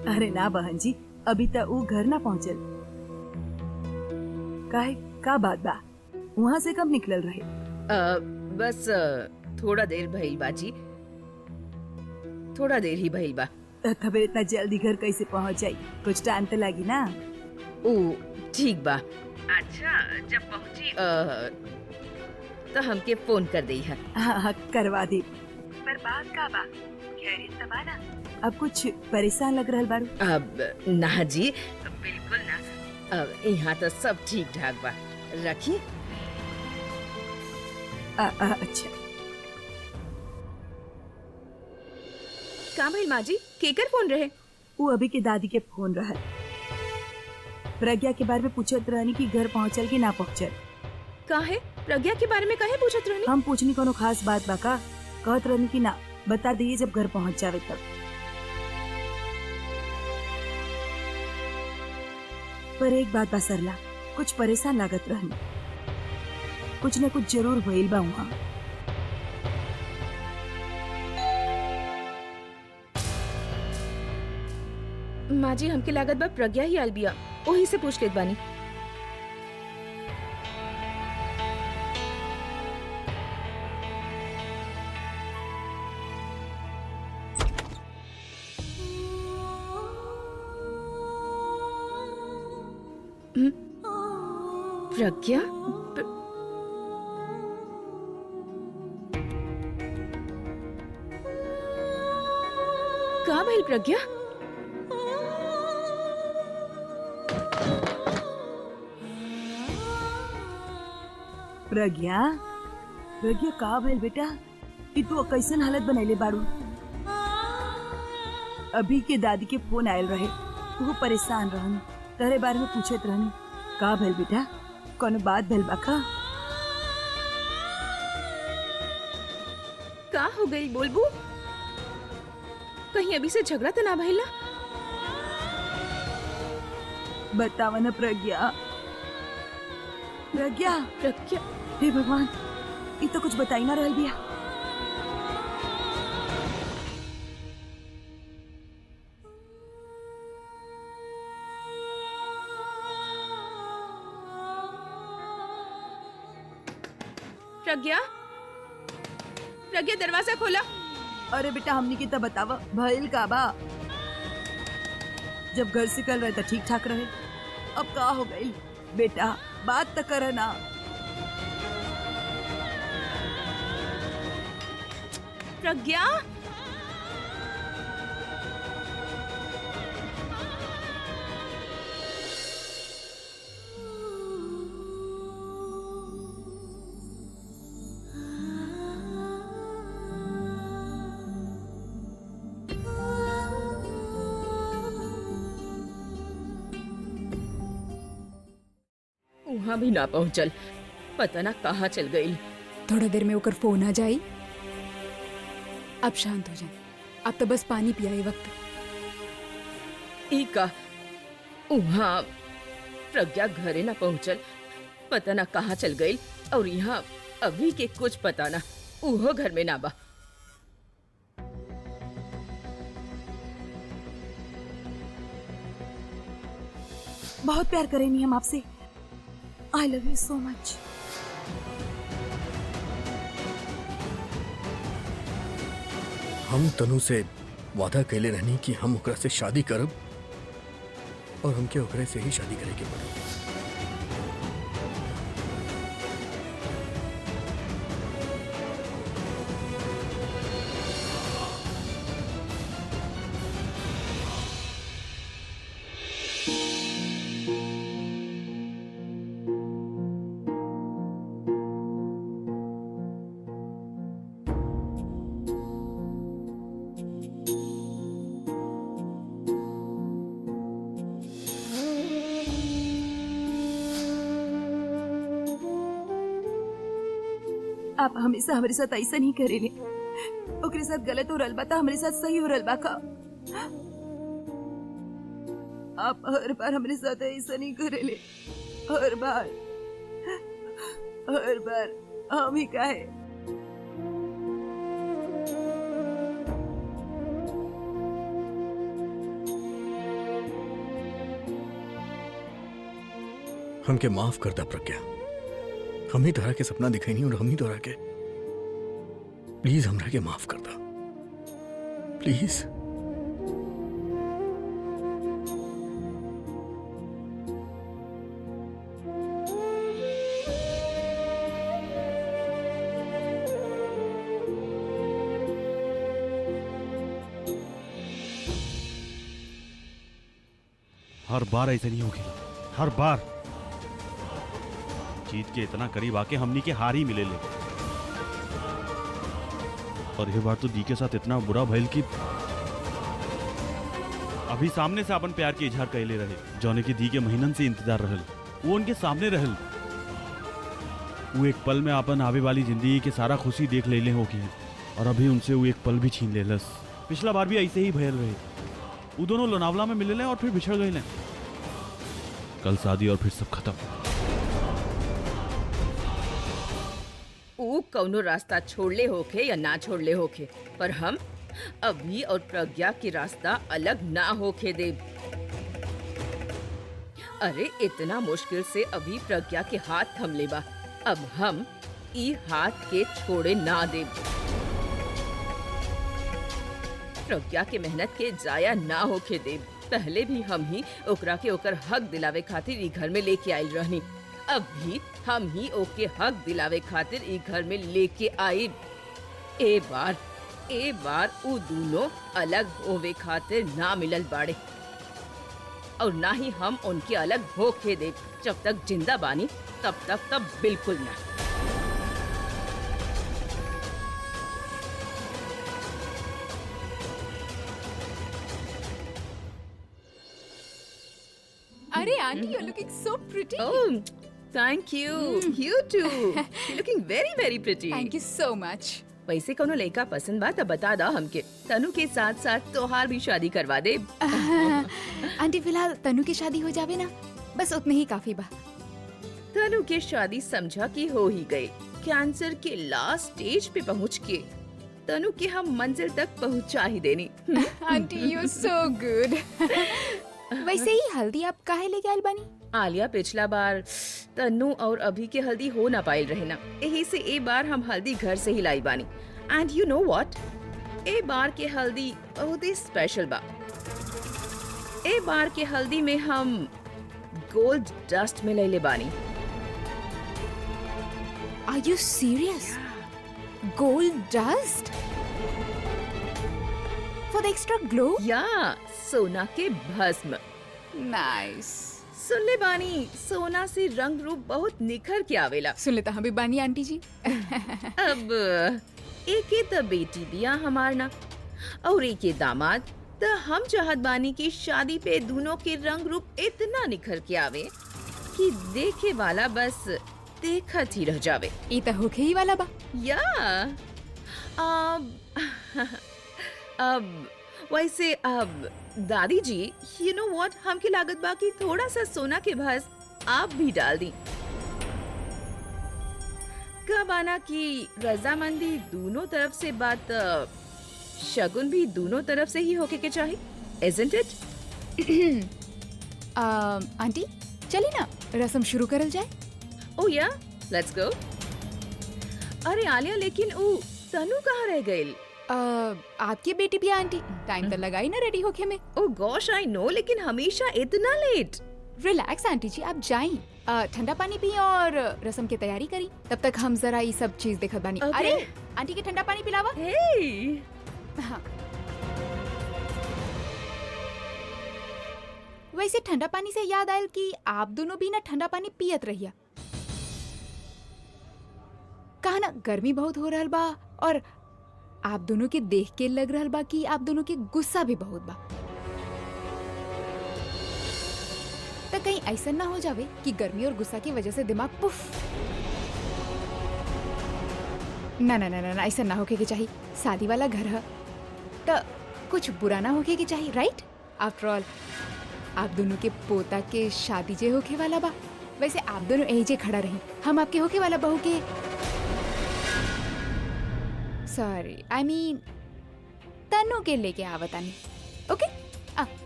अरे ना बहन जी, अभी तक वो घर ना पहुँचल। काहे का बात बा? वहाँ से कब निकलल रहे? बस थोड़ा देर भइल बाजी, थोड़ा देर ही भइल बा। खबर इतना जल्दी घर कैसे पहुँच जाई? कुछ टाइम तो लगी ना। ओ ठीक बा। अच्छा जब पहुंची तो हमके फोन कर दी है। हाँ हाँ करवा दे। पर बात का बा? खैरियत तो बा ना? अब कुछ परेशान लग रहल बारू? अब ना जी, बिल्कुल ना। अब यहाँ तो सब ठीक ठाक बा। रखिए। अच्छा। का भइल माँ जी? केकर फोन रहे? वो अभी के दादी के फोन रहा। प्रज्ञा के बारे में पूछत रहनी कि घर पहुँचल कि ना पहुँचल। काहे? प्रज्ञा के बारे में काहे पूछत रहनी? हम पूछनी कोनो खास बात बा का? कहत रहनी कि ना, बता दिए जब घर पहुँच जावे तब। पर एक बात बा सरला, कुछ परेशान लागत रहनी। कुछ न कुछ जरूर भइल बा वहाँ। माँ जी हमके लागत बा प्रज्ञा ही आल बिया, वही से पूछ लेत बानी। प्रज्ञा? का भइल प्रज्ञा? प्रज्ञा, प्रज्ञा का भइल बेटा? कि तू कैसन हालत बनैले बाड़ू? अभी के दादी के फोन आयल रहे, तू परेशान रहनी, तेरे बारे में पूछत रहनी। का भइल बेटा? कोनो बात भइल बा का? का हो गई बोलबू? कहीं अभी से झगड़ा तो ना भइला? बतावा ना प्रज्ञा। प्रज्ञा, प्रज्ञा हे भगवान, ये तो कुछ बताई ना रहल बिया। प्रज्ञा, प्रज्ञा दरवाजा खोला। अरे बेटा हमनी के तो बतावा भइल का बा? जब घर से कल रहे तो ठीक ठाक रहे, अब का हो गई? बेटा बात तो करे ना। प्रज्ञा, वहाँ भी ना पहुँचल, पता ना कहाँ चल गई। थोड़ा देर में होकर फोन आ जाई। अब शांत हो जाए। अब तो बस पानी पियाई वक्त। का वहाँ प्रज्ञा घरे ना पहुँचल, पता ना कहाँ चल गई। और यहाँ अभी के कुछ पता ना, उहो घर में ना बा। बहुत प्यार करेनी हम आपसे। आई लव यू सो मच। हम तनु से वादा कैले रहनी कि हम ओकरा से शादी करब और हमके ओकरे से ही शादी करे के पड़ी। आप हमेशा हमारे साथ ऐसा नहीं करेले। ओकरे साथ गलत हो रहल बा त हमारे साथ सही हो रहल बा का? आप हर बार हमारे साथ ऐसा नहीं करेले। हर बार हम ही काहे? हमके माफ कर दा प्रज्ञा। हम ही तोहरा के सपना दिखाई नहीं और हम ही तोहरा के, प्लीज हमरा के माफ कर दा प्लीज। हर बार ऐसे नहीं होगी, हर बार जीत के इतना करीब आके हमनी के हार ही मिले ले। और ये बार तो दी के साथ इतना बुरा भइल कि अभी सामने से अपन प्यार के इजहार कैले रहे, जौने की दी के महीनन से इंतजार रहल, वो उनके सामने रहल। वो एक पल में अपन आवे वाली जिंदगी के सारा खुशी देख ले होगी और अभी उनसे वो एक पल भी छीन लेलस। पिछला बार भी ऐसे ही भयल रहे, वो दोनों लोनावला में मिले और फिर बिछड़ गए। कल शादी और फिर सब खत्म। ऊ कौनो रास्ता छोड़ले होखे या ना छोड़ले होखे, पर हम अभी और प्रज्ञा की रास्ता अलग ना होखे देब। अरे इतना मुश्किल से अभी प्रज्ञा के हाथ थमले बा, अब हम ई हाथ के छोड़े ना देब। प्रज्ञा के मेहनत के जाया ना होखे देब। पहले भी हम ही ओकरा के ओकर हक दिलावे खातिर ई घर में लेके आइल रहनी, अब भी हम ही ओके हक दिलावे खातिर ई घर में लेके आई। ए बार उ दोनों अलग होवे खातिर ना मिलल बाड़े और ना ही हम उनके अलग होके दे। जब तक जिंदा बानी तब बिल्कुल ना। अरे aunty, you looking so pretty. Oh, thank you. You too. You're looking very very pretty. Thank you so much. वैसे कोनो लड़का पसंद बा तो बता दा हमके। तनु के साथ साथ तोहार भी शादी करवा दे। आंटी फिलहाल तनु की शादी हो जावे ना, बस उतने ही काफी बा। तनु के शादी समझा कि हो ही गए। कैंसर के लास्ट स्टेज पे पहुंच के तनु के हम मंजिल तक पहुंचा ही देनी। Aunty you so good. वैसे ही हल्दी आप काहे लेके आइल बानी? आलिया पिछला बार तनु और अभी के हल्दी हो ना पाइल रहे ना, यही से ए बार हम हल्दी घर से ही लाई बानी। एंड यू नो व्हाट, ए बार के हल्दी बहुत ही स्पेशल बा। ए बार के हल्दी में हम गोल्ड डस्ट में ले बानी। Are you serious? Gold dust for the extra glow? या सोना के भस्म। नाइस। सुन ले बानी, सोना से रंग रूप बहुत निखर के आवेला। सुन लेता हम भी बानी आंटी जी। अब एक तो बेटी दिया हमार ना और एक दामाद, तो हम चाहत बानी की शादी पे दोनों के रंग रूप इतना निखर के आवे कि देखे वाला बस देखत ही रह जावे। ई तो होखे ही वाला बा। या अब वैसे अब दादी जी, यू नो व्हाट, हमके लागत बा कि थोड़ा सा सोना के भस्म आप भी डाल दी। कब आना कि रजामंदी दोनों तरफ से बात, शगुन भी दोनों तरफ से ही होके के चाहिए, isn't it? आंटी चली ना रस्म शुरू करल जाए। Oh yeah, let's go. अरे आलिया, लेकिन तनु कहाँ रह गई? आपकी बेटी भी आंटी टाइम तो लगा ही ना रेडी होके में। ओ गॉश आई नो, लेकिन हमेशा इतना लेट। रिलैक्स आंटी जी, आप जाइए, ठंडा पानी पिए और रसम की तैयारी करी। तब तक हम जरा ये सब चीज देखत बानी। Okay. अरे आंटी के ठंडा पानी पिलावा। हे हाँ। वैसे ठंडा पानी से याद आयल कि आप दोनों भी ना ठंडा पानी पियत रहिया। कहा ना गर्मी बहुत हो रहल बा और आप दोनों के देख के लग रहल बा कि आप दोनों के गुस्सा भी बहुत बा। तो कहीं ऐसा ना हो जावे कि गर्मी और गुस्सा की वजह से दिमाग पुफ। ना ना ना ना, ऐसा ना होके के चाहिए। शादी वाला घर है तो कुछ बुरा ना होके के चाहिए, राइट? आफ्टर ऑल आप दोनों के पोता के शादी जे होके वाला बा। वैसे आप दोनों यही जे खड़ा रही, हम आपके होके वाला बहू के सॉरी आई मीन तनु के लेके आवतानी। Okay,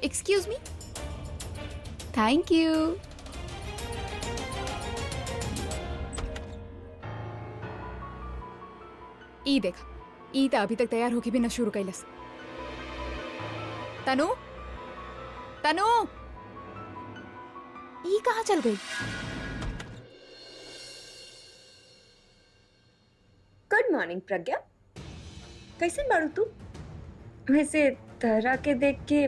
excuse me, thank you. ई देखा, ई तो अभी तक तैयार होके भी न शुरू कैलस। तनु तनु, ई कहाँ चल गई? गुड मॉर्निंग प्रज्ञा, कैसे बाड़ू तू? वैसे तहरा के देख के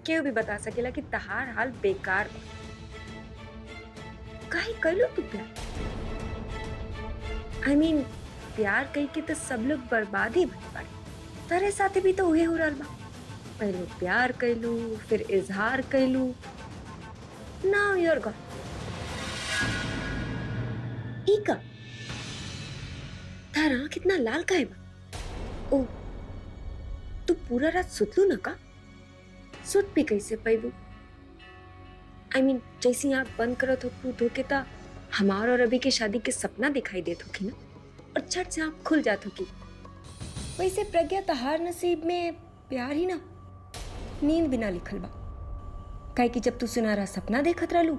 केहू भी बता सकेला कि तहार हाल बेकार बा। काहे कइलो तू प्यार? आई मीन प्यार कई के तो सब लोग बर्बाद ही भइल बाड़े। तारे साथे भी तो उहे हो रहल बा। पहले प्यार कइलू, फिर इजहार कइलू, नाउ यू आर गॉन। ई का तारा कितना लाल काहे बा? ओ, तू पूरा रात सुतलू न का? सुत भी कैसे पैबू? आई मीन जैसी आँख बंद करत हो धोके ता हमार और अभी के शादी के सपना दिखाई देत होगी ना, और झट से आँख खुल जात होगी। वैसे प्रज्ञा तहार नसीब में प्यार ही ना, नींद बिना लिखल बा। काहे कि जब तू सुनहरा सपना देखत रहलू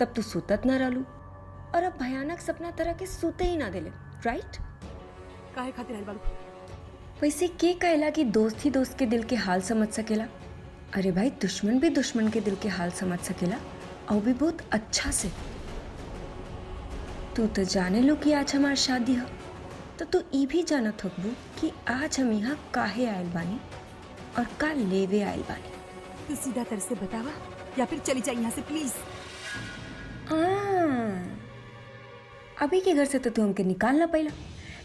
तब तू सुतत ना रहलू, और अब भयानक सपना तरह के सूते ही ना देले, राइट? काहे खातिर आइल बाड़ू? वैसे के कहला कि दोस्त ही दोस्त के दिल के हाल समझ सकेला? अरे भाई, दुश्मन भी दुश्मन के दिल के हाल समझ सकेला, और भी बहुत अच्छा से। तू तो जाने लो कि आज हमार शादी है, तो तू ई भी जानत होबू कि आज हम यहाँ काहे आयल बानी और का लेवे आयल बानी। तू सीधा कर से बतावा या फिर चली जा यहाँ से प्लीज। अभी के घर से तो तू हमके निकालना पहला,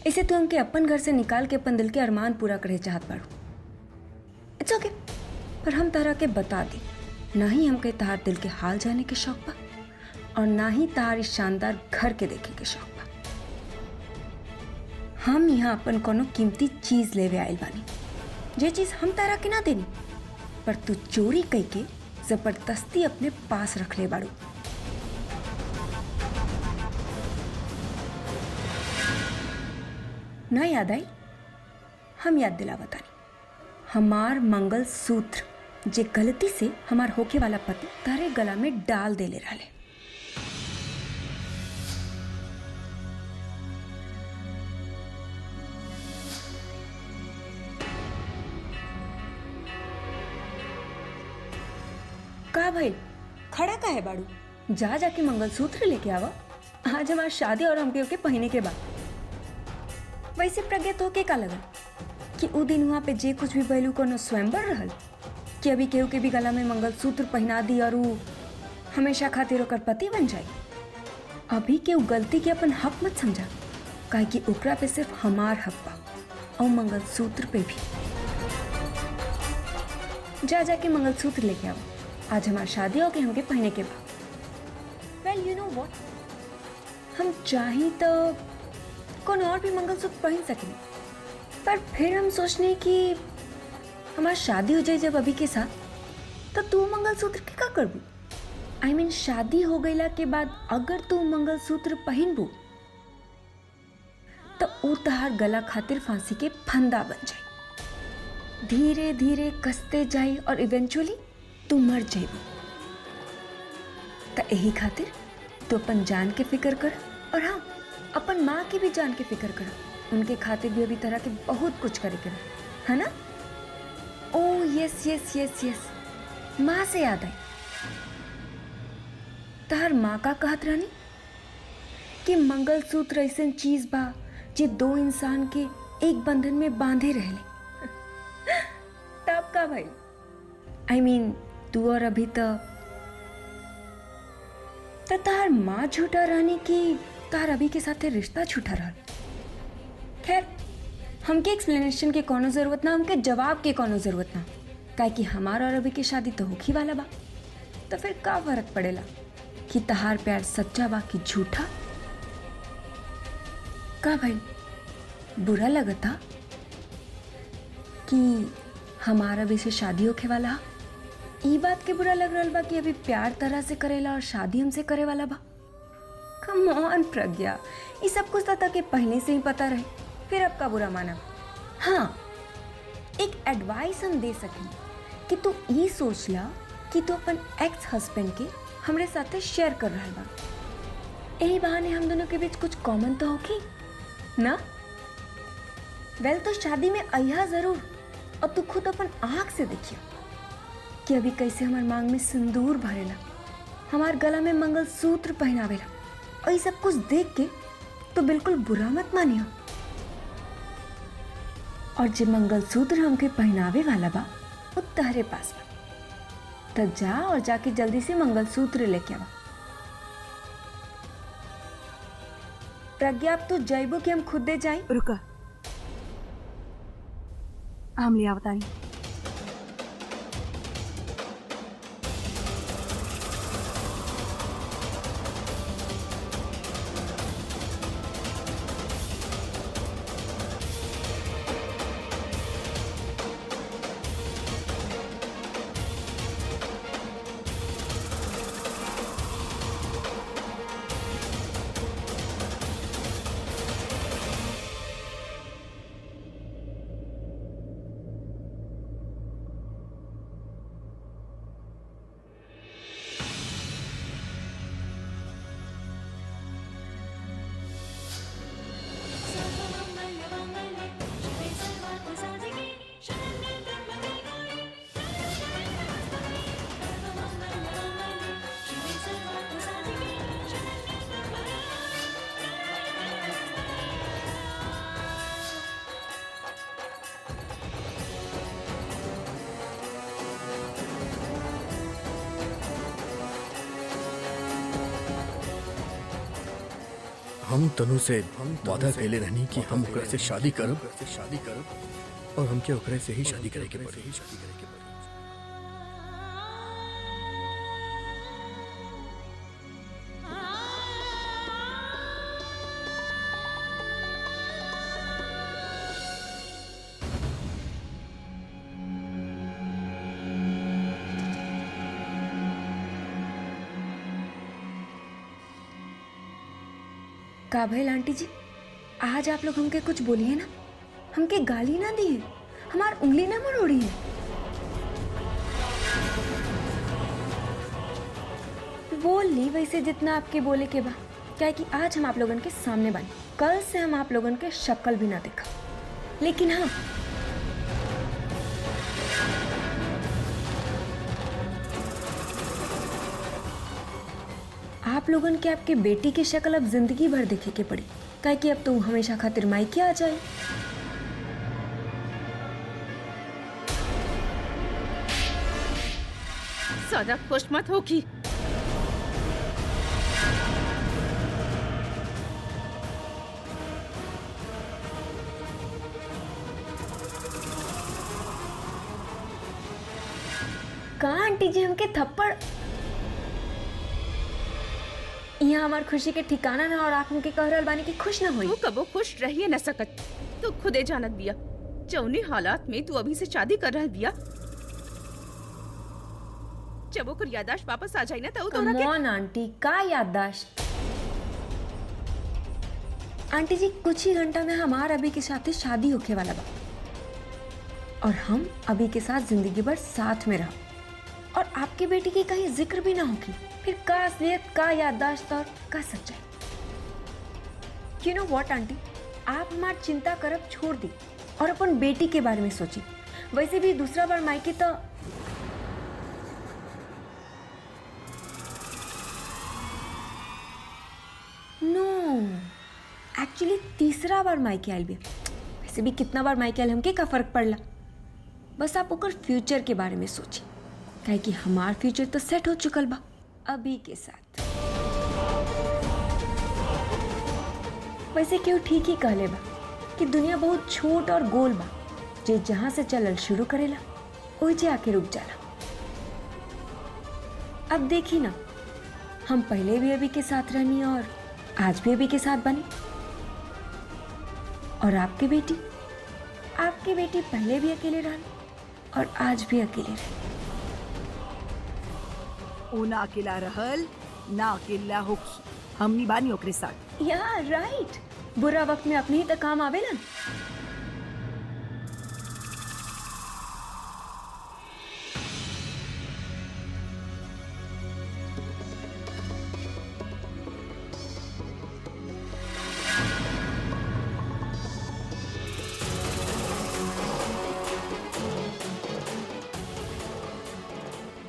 इसे तू हमके अपन घर से निकाल के अपन दिल के अरमान पूरा करे चाहत बाड़ू। इट्स ओके, पर हम तारा के बता दी, ना ही हमके तहार दिल के हाल जाने के शौक बा और ना ही तहार इस शानदार घर के देखे के शौक बा। हम यहाँ अपन कोनो कीमती चीज लेवे आयल बानी, जे चीज हम तारा के ना देनी, पर तू चोरी कई के जबरदस्ती अपने पास रख ले बाड़ू। ना याद आई? हम याद दिला बतानी। हमार मंगल सूत्र जे गलती से हमार होके वाला पति तारे गला में डाल देले रहले। का भाई खड़ा का है बाड़ू? जा जाके मंगलसूत्र लेके आवा, आज हमार शादी और हमके ओके पहने के बाद। वैसे प्रज्ञा तो के का लगल कि उ दिन वहाँ पे जे कुछ भी भइलू कोनो स्वयंवर रहल, कि अभी केहू के भी गला में मंगलसूत्र पहना दी और उ हमेशा खातिर ओकर पति बन जाए। अभी के उ गलती के अपन हक मत समझा, काहे कि ओकरा पे सिर्फ हमार हक बा और मंगलसूत्र पे भी। जा जाके मंगलसूत्र लेके आओ, आज हमार शादी हो के हमके पहने के बा। वेल यू नो व्हाट, हम चाही तो कौन और भी मंगलसूत्र पहन सकें, पर फिर हम सोचने कि हमारी शादी हो जाए जब अभी के साथ, तो तू मंगलसूत्र के का करबू? आई मीन शादी हो गईला के बाद अगर तू मंगलसूत्र पहनबू तो उ तहार गला खातिर फांसी के फंदा बन जाए, धीरे धीरे कसते जाए और इवेंचुअली तू मर जाएबू। तो यही खातिर तू अपन जान के फिक्र कर, और हाँ अपन माँ की भी जान के फिक्र कर। उनके खातिर भी अभी तरह के बहुत कुछ करे के बा। है ना? ओ यस यस यस यस, माँ से याद आई, तहर माँ का कहत रहनी कि मंगलसूत्र ऐसन चीज बा जे दो इंसान के एक बंधन में बांधे रहले। तब का भाई? आई मीन तू और अभी तहार माँ झूठा रहनी कि तार अभी के साथ रिश्ता झूठा रहा? खैर, हमके एक्सप्लेनेशन के कोनो जरूरत ना, हमके जवाब के कोनो जरूरत ना, काहे कि हमार और अभी की शादी तो होखी वाला बा। तो फिर का फर्क पड़ेला कि तहार प्यार सच्चा बा कि झूठा? का भाई बुरा लगता कि हमारा अभी से शादी होखे वाला हा? ई बात के बुरा लग रहा बा कि अभी प्यार तरह से करेला और शादी हमसे करे वाला बा? कम ऑन प्रज्ञा, ये सब कुछ तो के पहले से ही पता रहे, फिर अब का बुरा माना? हाँ, एक एडवाइस हम दे सकें कि तू ये सोच ला कि तू अपन एक्स हस्बैंड के हमरे साथे शेयर कर रहा बा। यही बहाने हम दोनों के बीच कुछ कॉमन तो होगी ना? वेल, तो शादी में अइहा जरूर, और तू खुद अपन आँख से देखिया कि अभी कैसे हमार मांग में सिंदूर भरेला, हमार गला में मंगलसूत्र पहनावेला, और ये सब कुछ देख के तो बिल्कुल बुरा मत मानियो। और जे मंगलसूत्र हमके पहनावे वाला बा वो तहरे पास बा, तो जा और जाके जल्दी से मंगलसूत्र लेके आवा। प्रज्ञा, अब तू जाइबो कि हम खुद दे जाई? रुका, हम ले आवतानी। हम तनु से वादा कैले रहनी कि हम ओकरा से शादी करब और हमके ओकरे से ही शादी करे के पड़ी। का भइल आंटी जी, आज आप लोग हमके कुछ बोलिए ना, हमके गाली ना दिए, हमार उंगली ना मरोड़ी है। बोल ली वैसे जितना आपके बोले के बा, क्या है कि आज हम आप लोगन के सामने बने, कल से हम आप लोगन के शक्ल भी ना देखा। लेकिन हाँ, आप लोगन के आपके बेटी की शक्ल अब जिंदगी भर देखे के पड़ी, काहे कि अब तो हमेशा खातिर मायके आ जाए। ज्यादा खुश मत हो की। कहाँ आंटी जी हमके थप्पड़, यहाँ हमार खुशी के ठिकाना ना, और आप हमके कह रहल बानी कि खुश ना होई। तू कबो खुश रहिए न सकत, तू खुदे जानत बिया जौनी हालात में तू अभी से शादी कर रहल बिया, जब ओकर यादाश्त वापस आ जाई ना तो तोरा के। कम ऑन आंटी, का याददाश्त? आंटी जी, कुछ ही घंटा में हमार अभी के साथ शादी होके वाला बा, और हम अभी के साथ जिंदगी भर साथ में रह, और आपकी बेटी की कहीं जिक्र भी ना होगी, फिर का असलियत, का याददाश्त और का सच्चाई? यू नो व्हाट आंटी, आप हमार चिंता करब छोड़ दी और अपन बेटी के बारे में सोची। वैसे भी दूसरा बार मायके तो नो, एक्चुअली तीसरा बार मायके आयल भी। वैसे भी कितना बार मायके आयल हमके का फर्क पड़ला। बस आप ओकर फ्यूचर के बारे में सोची, काहे कि हमार फ्यूचर तो सेट हो चुकल बा अभी के साथ। वैसे क्यों ठीक ही कहले बा कि दुनिया बहुत छोट और गोल बा, जे जहां से चलल शुरू करेला ओही जे आके रुक जाला। अब देखी ना, हम पहले भी अभी के साथ रहनी और आज भी अभी के साथ बनी। और आपकी बेटी पहले भी अकेले रहल और आज भी अकेले रहे। ओ ना अकेला रहल ना अकेला होखी, हमनी बानी ओकरे साथ। या राइट, बुरा वक्त में अपने ही तो काम आवेला।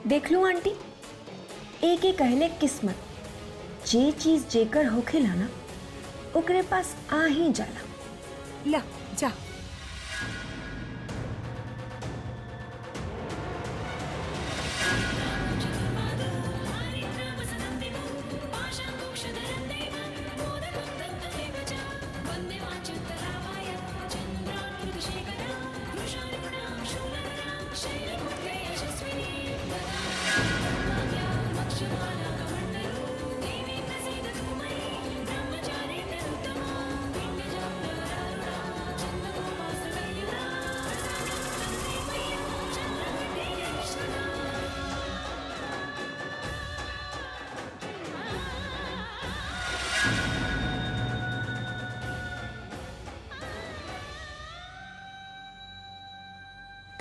देख लू आंटी, एक एक कहले किस्मत, जे चीज जेकर होखेला ना ओकरे पास आ ही जाला। ला जा।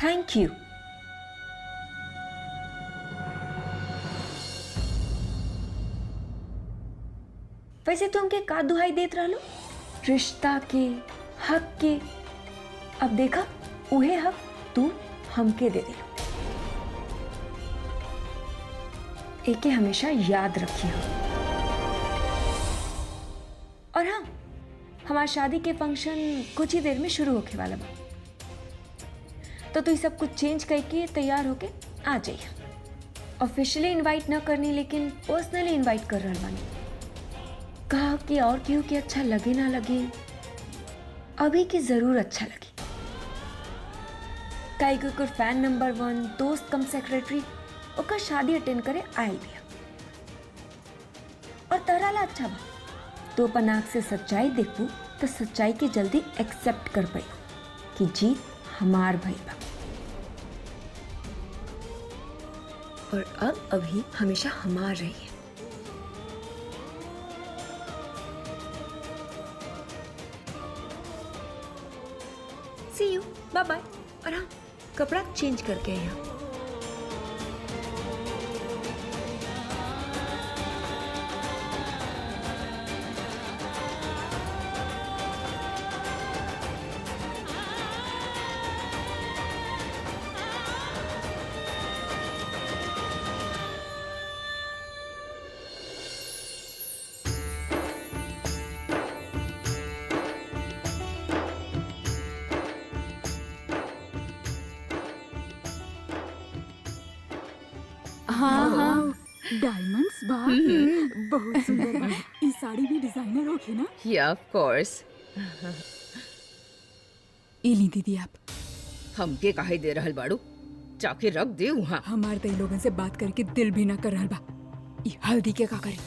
Thank you. वैसे तुम के का दुहाई देत रहलो, रिश्ता के, हक के। अब देखा, उहे हक तू हमके दे दे। एके हमेशा याद रखिए। और हाँ, हमारी शादी के फंक्शन कुछ ही देर में शुरू होके वाला बा, तो तू सब कुछ चेंज करके तैयार होके आ जाइए। ऑफिशियली इनवाइट ना करनी, लेकिन पर्सनली इनवाइट कर रहा बानी। कहा कि और क्यों कि अच्छा लगे ना लगे, अभी की जरूर अच्छा लगे। काई को फैन नंबर 1 दोस्त कम सेक्रेटरी ओकर शादी अटेंड करे आयल भी। और तरह ला अच्छा बा, तो अपन आँख से सच्चाई देखू तो सच्चाई के जल्दी एक्सेप्ट कर पाई कि जीत हमार भाई बा। और अब अभी हमेशा हमार रही है। सी यू, बाय बाय। और हाँ, कपड़ा चेंज करके आए यहाँ। हाँ हाँ, डायमंड्स बा बहुत सुंदर बा। ई साड़ी भी डिजाइनर होखे ना? या ऑफ कोर्स। ई ली दीदी आप। हमके काहे दे रहल बाड़ू, जाके रख दे वहाँ। हमार तई लोगन से बात करके दिल भी ना कर रहल बा। ई हल्दी के का करी?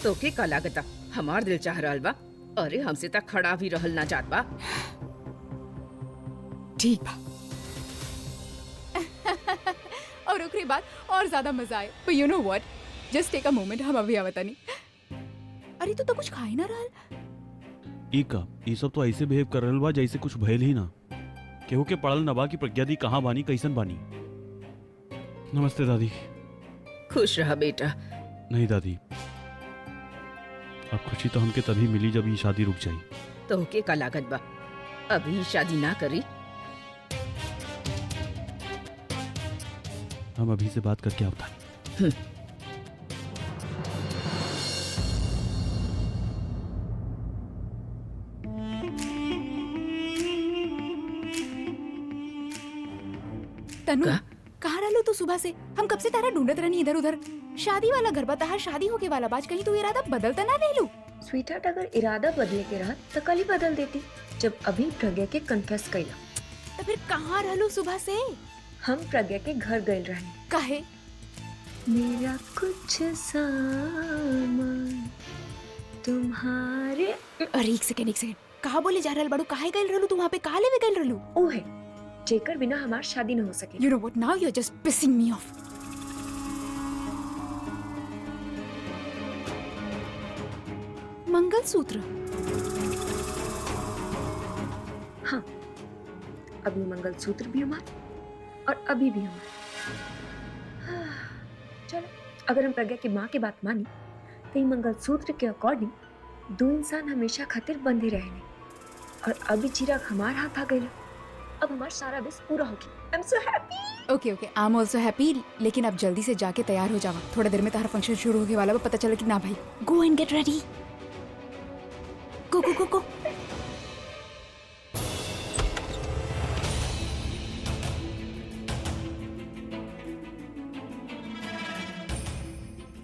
तोके का लागता हमार दिल चाह रहल बा? अरे हमसे तक खड़ा भी रहल ना जात बा। ठीक बा। और ओकरे बाद और ज्यादा मजा आए। But you know what? Just take a moment, हम अभी आवतानी। अरे तू तो कुछ खाई ना रहल। ई सब तो ऐसे बिहेव कर रहल बा जैसे कुछ भइल ही ना। केहू के पड़ल नबा की प्रज्ञा दी कहाँ बानी, कैसन बानी। नमस्ते दादी। खुश रहा बेटा। नहीं दादी, अब खुशी तो हमके तभी मिली जब ये शादी रुक जाई। तोके का लागत बा अभी शादी ना करी हम अभी से बात करके आता हैं। तनु का? कहाँ रहलो तू सुबह से? हम कब से तारा ढूंढत रहनी इधर उधर। शादी वाला घर बता, शादी होके वाला बाज, कहीं तू इरादा बदलता ना ले लू। स्वीटहार्ट, अगर इरादा बदले के रहत तो कल ही बदल देती, जब अभी प्रज्ञा के कन्फेस कैला। तो फिर कहाँ रहलो सुबह से? हम प्रज्ञा के घर गए रहने। काहे? मेरा कुछ सामान तुम्हारे अरे एक सेकंड कहाँ बोले जा रहल बड़ू? काहे गइल रहलू तू वहाँ पे? काहे लेवे गइल रहलू? ओ है जेकर बिना हमार शादी न हो सके। You know what? Now you're just pissing me off. Mangalsutra? हाँ, अभी मंगलसूत्र भी हमारा और अभी भी हमारा। चलो, अगर हम प्रज्ञा की माँ की बात मानी तो ये मंगलसूत्र के अकॉर्डिंग दो इंसान हमेशा खातिर बंधे रहेंगे। और अभी चिराग हमार हाथ आ गया, अब हमारा सारा विश पूरा हो गया। I am so happy. Okay I am also happy, लेकिन अब जल्दी से जाके तैयार हो जावा। थोड़ा देर में तारा फंक्शन शुरू होने वाला है, पता चला कि ना भाई। Go and get ready. Go go go go.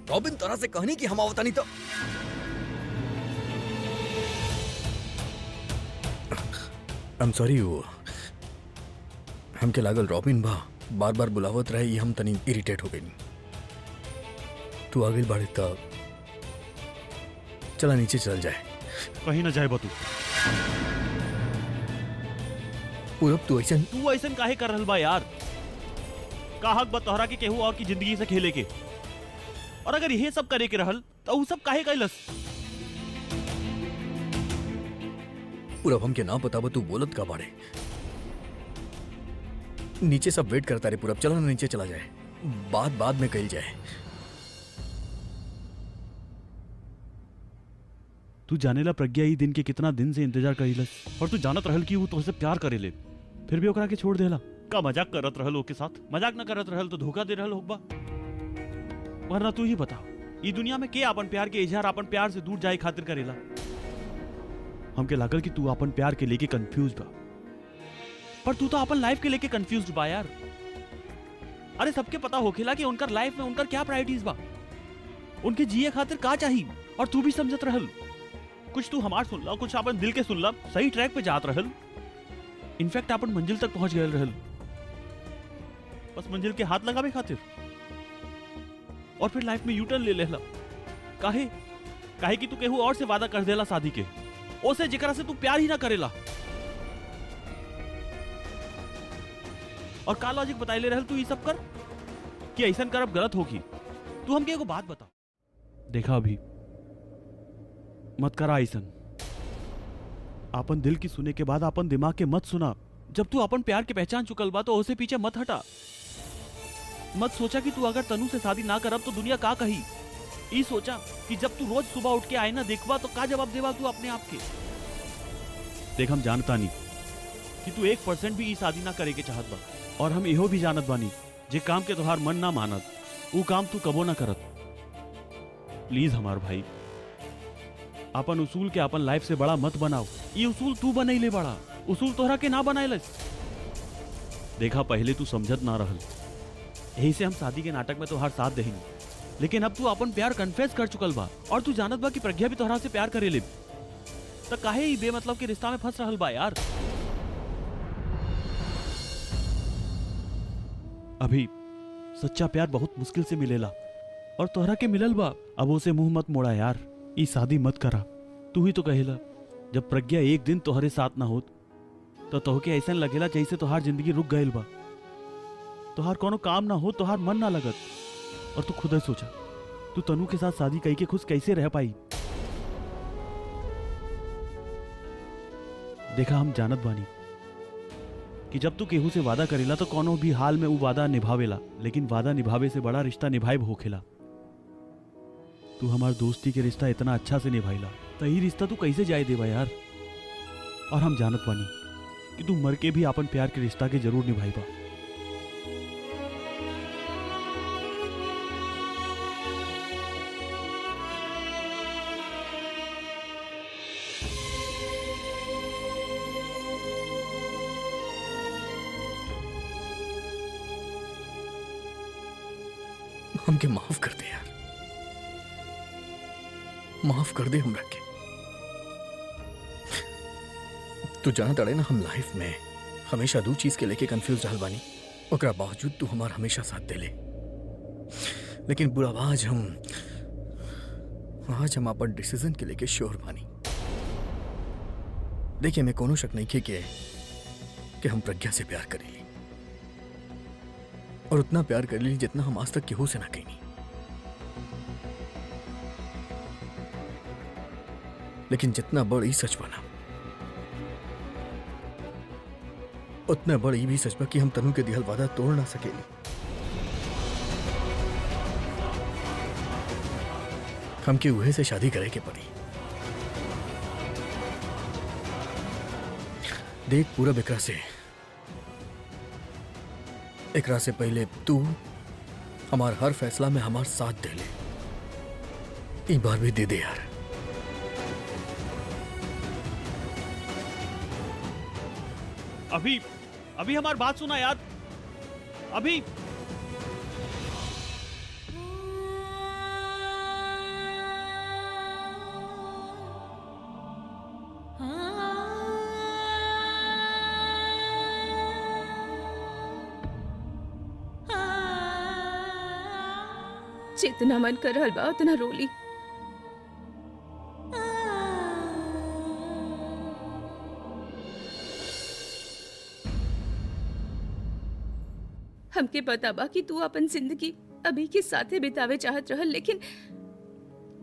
Robin तरह से कहनी कि हम आवता नहीं तो आई एम सॉरी। वो हमके लागल रॉबिन बा बार बार बुलावत रहे, ये हम तनी इरिटेट हो गई। तू आगे बाढ़ तब चला नीचे चल जाए। कहीं ना जाए बतू। पूरब तू ऐसन काहे कर रहल बा यार? का हक बा तोहरा के केहू और की जिंदगी से खेले के? और अगर यही सब करे के रहल तो उ सब काहे कैलस? पूरब हमके ना पता बा तू बोलत का बाड़े। नीचे सब वेट करता रे पूरब, चला ना नीचे चला जाए, बात बाद में कही जाए। तू जानेला प्रज्ञा ई दिन के कितना दिन से इंतजार करीलस, और तू जानत रहल कि वो तुझसे प्यार करेले, फिर भी ओकरा के छोड़ देला। का मजाक करत रहल ओके साथ? मजाक ना करत रहल तो धोखा दे रहल होगा। वरना तू ही बता, ई दुनिया में के अपन प्यार के इजहार अपन प्यार से दूर जाए खातिर करेला? हमके लागल कि तू अपन प्यार के लेके कंफ्यूज बा, पर तू तो अपन लाइफ के लेके कंफ्यूज बा यार। अरे सबके पता होखेला कि उनकर लाइफ में उनकर क्या प्रायोरिटीज बा, उनके जिए खातिर का चाहिए, और तू भी समझत रहल। कुछ तू हमार सुनला, कुछ अपन दिल के सुनला, सही ट्रैक पे जात रहल। इनफैक्ट अपन मंजिल तक पहुंच गए रहल, बस मंजिल के हाथ लगावे खातिर, और फिर लाइफ में यूटर्न ले लेला। काहे? काहे कि तू केहू और से वादा कर देला शादी के, ओसे जेकरा से तू प्यार ही ना करेला। और का लॉजिक बताइले रहल तू ये सब कर कि ऐसन करब गलत होगी? तू हमके एगो बात बता। देखा अभी मत करा ऐसन। अपन दिल की सुने के बाद अपन दिमाग के मत सुना। जब तू अपन प्यार के पहचान चुकल बा तो उसे पीछे मत हटा। मत सोचा कि तू अगर तनु से शादी ना करब तो दुनिया का कही। ई सोचा कि जब तू रोज सुबह उठ के आईना देखबा तो का जवाब देवा तू अपने आप के। देख हम जानता नहीं कि तू 1% भी ई शादी ना करे के चाहत बा, और हम इहो भी जानत बानी जे काम के तोहार मन ना मानत वो काम तू कबो ना करत। प्लीज हमार भाई, अपन उसूल के अपन लाइफ से बड़ा मत बनाओ। ये उसूल तू बनैले बड़ा, उसूल तोहरा के ना बनाइलस। देखा पहले तू समझत ना रहल, यही से हम शादी के नाटक में तोहार साथ देहिनी, लेकिन अब तू अपन प्यार कन्फेस कर चुकल बा, और तू जानत बा कि प्रज्ञा भी तोहरा से प्यार करेले, तो काहे ई बेमतलब के रिश्ता में फंस रहल बा यार? अभी सच्चा प्यार बहुत मुश्किल से मिलेला, और तोहरा के मिलल बा। अब उसे मुंह मत मोड़ा यार, ई शादी मत करा। तू ही तो कहेला जब प्रज्ञा एक दिन तोहरे साथ ना होत तो तोहके ऐसा लगेला जैसे तोहार जिंदगी रुक गईल बा, तोहार कोनो काम ना हो, तोहार मन ना लगत। और तू खुद ही सोचा, तू तनु के साथ शादी कई के खुश कैसे रह पाई? देखा हम जानत बानी कि जब तू केहू से वादा करेला तो कोनो भी हाल में वो वादा निभावेला, लेकिन वादा निभावे से बड़ा रिश्ता निभाए होखेला। तू हमार दोस्ती के रिश्ता इतना अच्छा से निभाईला, तो ये रिश्ता तू कैसे जाए देवा यार? और हम जानत बानी कि तू मर के भी अपन प्यार के रिश्ता के जरूर निभाईबा। हमके माफ कर दे यार, माफ कर दे हमरा के। तू जाना तड़े ना, हम लाइफ में हमेशा दो चीज के लेके कंफ्यूज रहल बानी, ओकरा बावजूद तू हमार हमेशा साथ देले। लेकिन बुरा आज हम अपन डिसीजन के लेके श्योर बानी। देखिए, मैं कोनो शक नहीं कि हम प्रज्ञा से प्यार करेली, और उतना प्यार करेली जितना हम आज तक केहू से ना कहीं। लेकिन जितना बड़ ई सच बना, उतना बड़ ई भी सच बा कि हम तनु के दिहल वादा तोड़ ना सकेली। हमके उहे से शादी करे के पड़ी। देख पूरब, एकरा से पहले तू हमार हर फैसला में हमार साथ दे ले। एक बार भी दे दे यार। अभी हमारी बात सुना यार। अभी जितना मन कर रहल बा उतना रोली। हमके पता बा कि तू अपन जिंदगी अभी के साथे बितावे चाहत रहल, लेकिन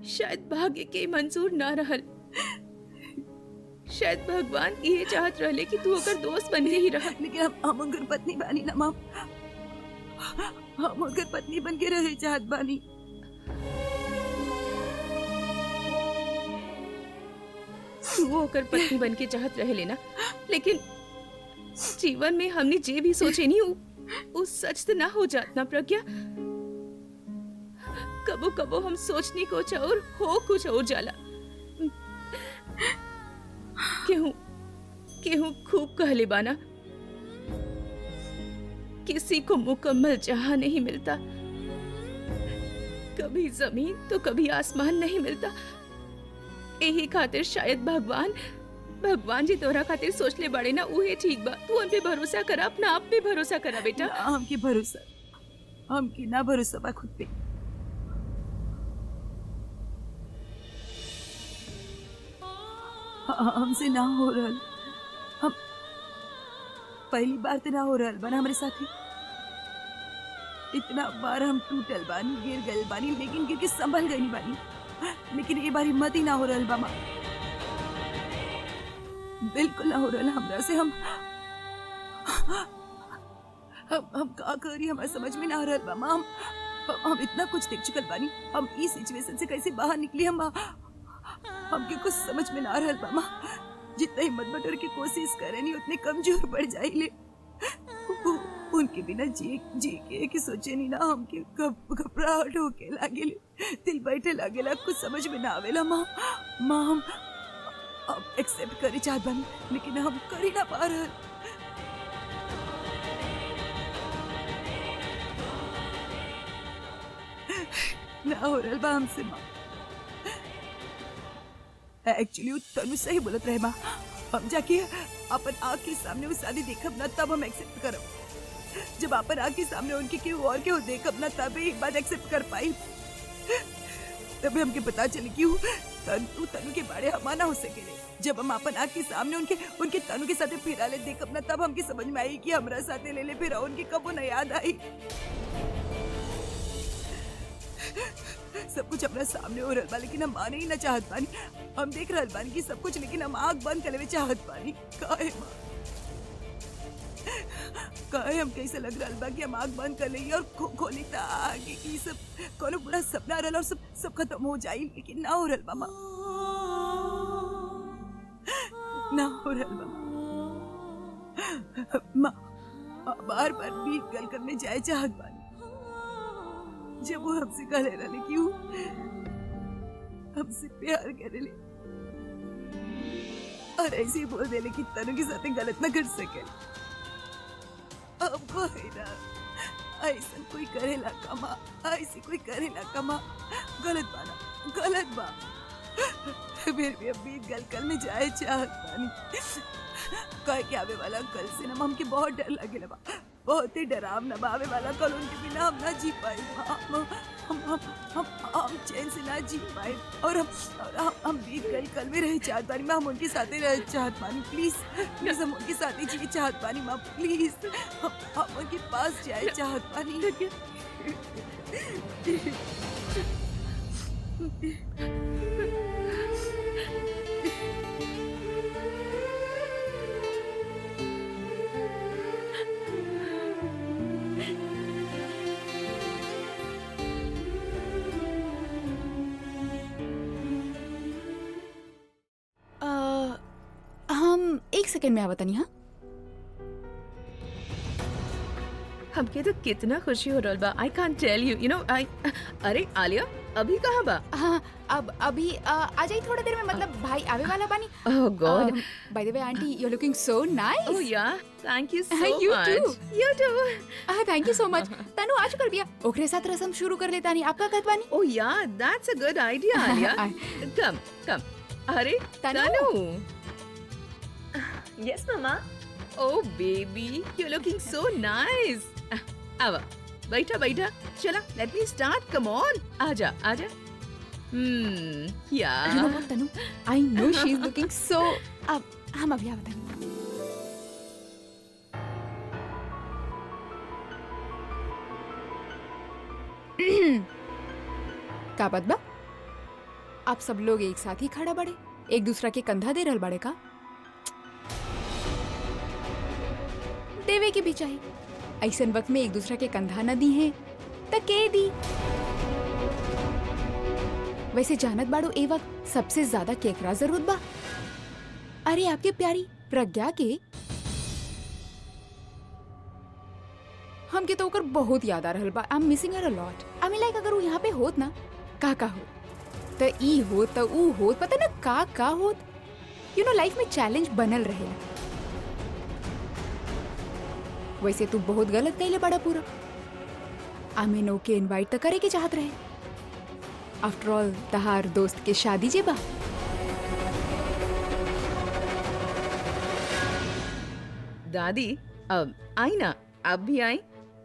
शायद भाग्य के मंजूर ना रहल। शायद भगवान ये चाहत रहले कि तू ओकर दोस्त बन के ही रह। लेकिन हम उनकर पत्नी बानी ना माँ, हम उनकर पत्नी बन के रहे चाहत बानी। तू ओकर पत्नी बन के चाहत रहे लेना, लेकिन जीवन में हमने जे भी सोचे नहीं वो सच तो ना हो जात ना प्रज्ञा। कबो कबो हम सोचने को और हो कुछ और जाला। केहू खूब कहले बाना, किसी को मुकम्मल जहां नहीं मिलता, कभी जमीन तो कभी आसमान नहीं मिलता। यही खातिर शायद भगवान जी तोरा खातिर सोच ले बड़े ना, उहे ठीक बा। तू उन पे भरोसा कर, अपना आप पे भरोसा करा बेटा। हमके भरोसा, हमके ना भरोसा बा खुद पे। हमसे ना हो रहल, हम पहली बार तो ना हो रहल बना हमारे साथी। इतना बार हम टूटल बानी, गिर गए बानी, लेकिन गिर के संभल गई बानी। लेकिन ये बार हिम्मत ही ना हो रहल बामा, बिल्कुल ना हो रहल हमरा से। हम का करी हमारे समझ में ना आ रहल बामा। हम इतना कुछ देख चुकल बानी, हम इस सिचुएशन से कैसे बाहर निकली हमके कुछ समझ में ना आ रहल बामा। जितना हिम्मत बटोर की कोशिश करे नहीं उतने कमजोर पड़ जाइले। उनके बिना जी के सोचे नहीं ना, हमके घबराहट होके लागेले, दिल बैठे लागेला, कुछ समझ में ना आवेला। माँ हम एक्सेप्ट करी चाहत बानी, लेकिन हम करी ना पा रहल। ना हो रहल बा हमसे माँ। एक्चुअली तनु सही बोलत रहे माँ, हम जाके अपन आँख के सामने वो शादी देखब ना तब हम एक्सेप्ट करब। जब अपन आँख के सामने उनके केहू और केहू देखब ना तभी एक बात एक्सेप्ट कर पाई। तभी हमके पता चले कि तनु के बारे हमारा ना हो सकेले। जब हम अपन आँख के सामने उनके तनु के साथे फिरा ले देखब ना तब हमके समझ में आई कि हमरा साथे ले ले फिरा उनके कबो न याद आई। सब कुछ अपना सामने हो रहल बा, लेकिन हम माने ही ना चाहत बानी। हम देख रहल बानी कि सब कुछ, लेकिन हम आँख बंद करे चाहत बानी। काहे माँ, काहे हम कैसे लग रहल बा कि हम आँख बंद कर ली और खोली ता आगे की सब कोनो बुरा सपना रहल और सब खत्म हो जाई, लेकिन ना हो रहल बा माँ, ना हो रहल बा माँ। बार बार भी गल करने जाए चाहत बानी। जब वो हमसे कह रहे क्यों हमसे प्यार करे ले और ऐसे ही बोल दे कि तनु के साथ गलत ना कर सके। अब कोई ना, ऐसा कोई करेला कमा, ऐसी कोई करेला कमा, गलत बा। फिर भी अब बीत गल, कल में जाए चाहत बानी। कह के आवे वाला कल से ना हमके बहुत डर लगे बा, बहुत ही डरावना बा। आवे वाला कल उनके बिना हम ना जी पाए, हम चैन से ना जी पाए। और हम बीत गल कल में रह चाहत बानी माँ, हम उनके साथ रह चाहत बानी। प्लीज हम उनके साथ ही जी चाहत बानी माँ, प्लीज हम उनके पास जाए चाहत बानी। हम 1 सेकंड में आवतनी। हाँ हमके तो कितना खुशी हो रहल बा, I can't tell you, you know I. अरे आलिया अभी कहाँ बा? हाँ, अब अभी आ जाई थोड़ा देर में, मतलब भाई आवे वाला बानी। Oh god, by the way aunty, you are looking so nice. Oh yeah, thank you so You too. Much. You too. Thank you so much. Tanu आज कर दिया, ओकरे साथ रसम शुरू कर लेता नहीं। आपका कहत बानी? Oh yeah, that's a good idea Aliya. Come come. अरे Tanu. Yes mamma. Oh baby, you looking so nice. आवा, बैठा बैठा, चला let me start, come on, आजा आजा। या You know what, Tanu? I know she is looking so. अब हम अभी आवतनी। का बात बा? आप सब लोग एक साथ ही खड़ा बड़े, एक दूसरा के कंधा दे रहल बड़े का? देवे के भी चाहिए। ऐसन वक्त में एक दूसरा के कंधा न दी है त के दी? वैसे जानत बाड़ो ए वक्त सबसे ज्यादा केकरा जरूरत बा? अरे आपके प्यारी प्रज्ञा के। हमके तो ओकर बहुत याद आ रहल बा। I am missing her a lot. I mean like अगर वो यहाँ पे होत ना, का हो त ई हो त ऊ हो, पता ना का होत। यू नो लाइफ में चैलेंज बनल रहेला। वैसे तू बहुत गलत कइले बड़ा पूरा। आमिन ओके इनवाइट त करे के चाहत रहे। आफ्टर ऑल तहार दोस्त के शादी जे बा। दादी अब आई ना, अब भी आई,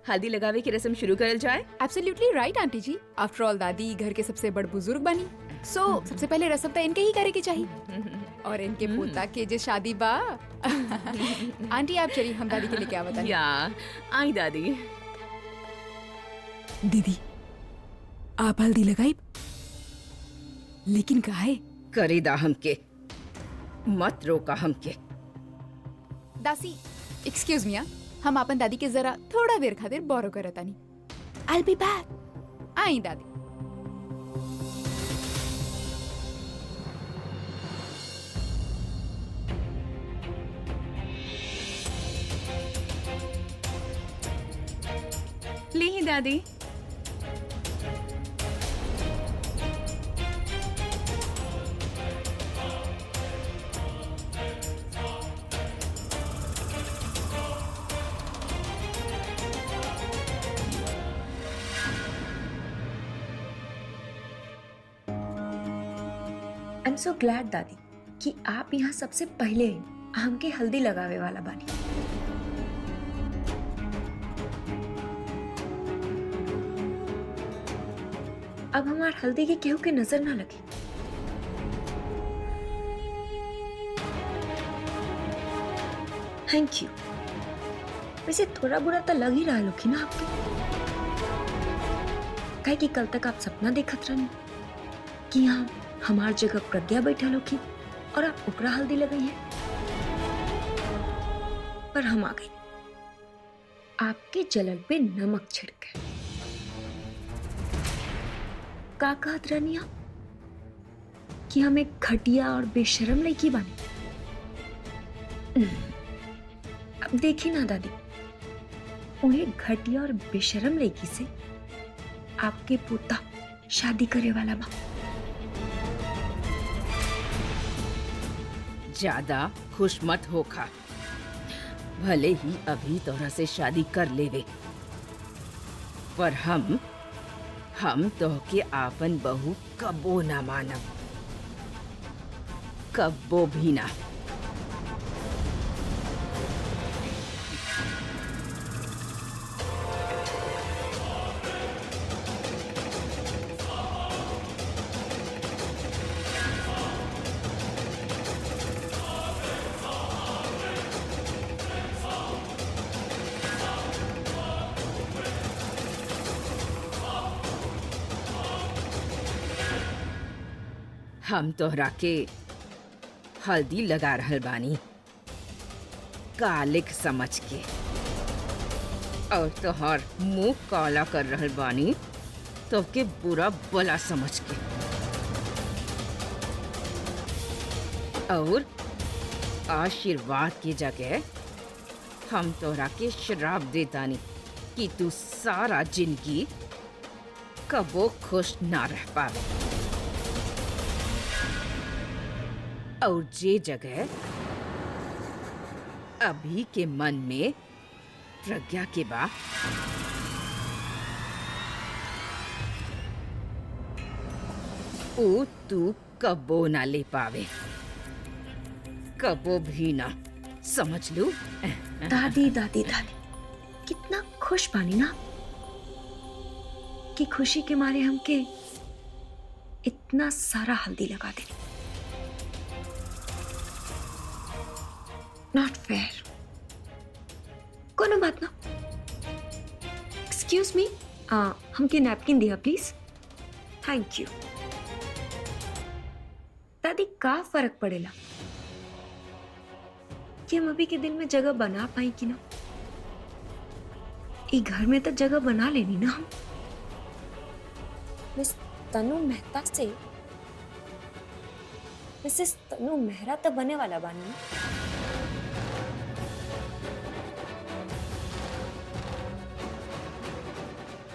हल्दी लगावे की रस्म शुरू करल जाए। एब्सोल्युटली राइट आंटी जी। आफ्टर ऑल दादी घर के सबसे बड़ बुजुर्ग बनी, सो सबसे पहले रस्म तो इनके ही करे के चाहिए। और इनके पोता के जे शादी बा। आंटी आप चलिए, हम दादी के लिए क्या बताएं। या आई दादी। दीदी आप हल्दी लगाई, लेकिन काहे? करेदा हमके, मत रोका हमके। दासी एक्सक्यूज मी, हम अपन दादी के जरा थोड़ा देर खातिर बोरो करतानी। आई बी बैक। आई दादी। ले ही दादी। आई एम सो ग्लैड दादी कि आप यहाँ सबसे पहले हमके हल्दी लगावे वाला बानी। अब हमार हल्दी के केहू के नजर ना लगे। Thank you. वैसे थोड़ा बुरा तो लग ही रहा लोगी ना आपके, काहे कि कल तक आप सपना देखत रहनी कि यहाँ हमार जगह प्रज्ञा बैठा लोगी और आप ओकरा हल्दी लगाई है। पर हम आ गए, आपके जलल पे नमक छिड़के। का कहत रहनी आप कि हम एक घटिया और बेशरम लड़की बनी? अब देखी ना दादी, उन्हें घटिया और बेशरम लड़की से आपके पोता शादी करे वाला बा। ज्यादा खुश मत होखा, भले ही अभी तोरा से शादी कर लेवे, पर हम तोहके आपन बहू कबो ना मानब, कबो भी ना। हम तोहरा के हल्दी लगा रहल बानी कालिक समझ के, और तोहर मुंह काला कर रहल बानी तो के बुरा भला समझ के, और आशीर्वाद की जगह हम तोहरा के श्राप देतानी कि तू सारा जिंदगी कबो खुश ना रह पावे। और जे जगह अभी के मन में प्रज्ञा के बा, ओ तू कबो ना ले पावे, कबो भी ना, समझ लू। दादी दादी दादी कितना खुश बानी ना कि खुशी के मारे हमके इतना सारा हल्दी लगा दे। Not fair. कोनो बात ना। एक्सक्यूज मी, हमके नैपकिन दिया प्लीज। Thank you. दादी का फर्क पड़ेला कि हम अभी के दिल में जगह बना पाई कि ना? ई घर में तो जगह बना लेनी ना हम। मिस तनु मेहता से मिसेस तनु मेहरा तो बने वाला बानी।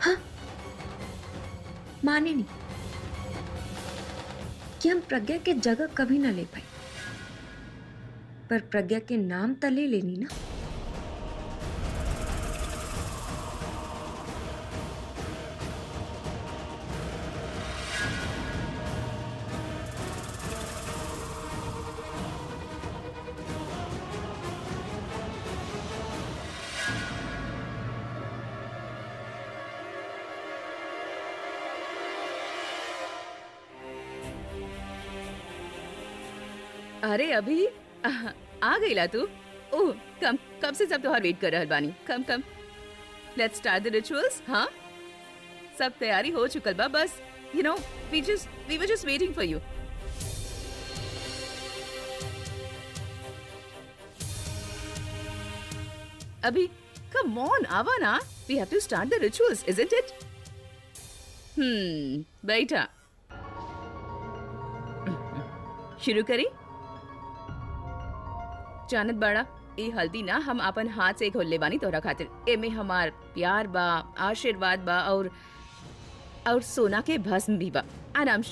हाँ, माने नहीं कि हम प्रज्ञा के जगह कभी ना ले पाए, पर प्रज्ञा के नाम तो ले लेनी ना। अरे अभी आ गईला तू। ओह कम, कब से सब तोहार वेट कर रहल बानी। Come come, let's start the rituals. हाँ, सब तैयारी हो चुकल बा, बस you know we were just waiting for you. अभी कम ऑन, आवा ना, we have to start the rituals, isn't it? बैठा, शुरू करी। जानत बाड़ा, ए हल्दी ना हम अपन हाथ से घोल ले बानी तोहरा खातिर। एमे हमार प्यार बा, आशीर्वाद बा, और सोना के भस्म भी बा। एंड आई एम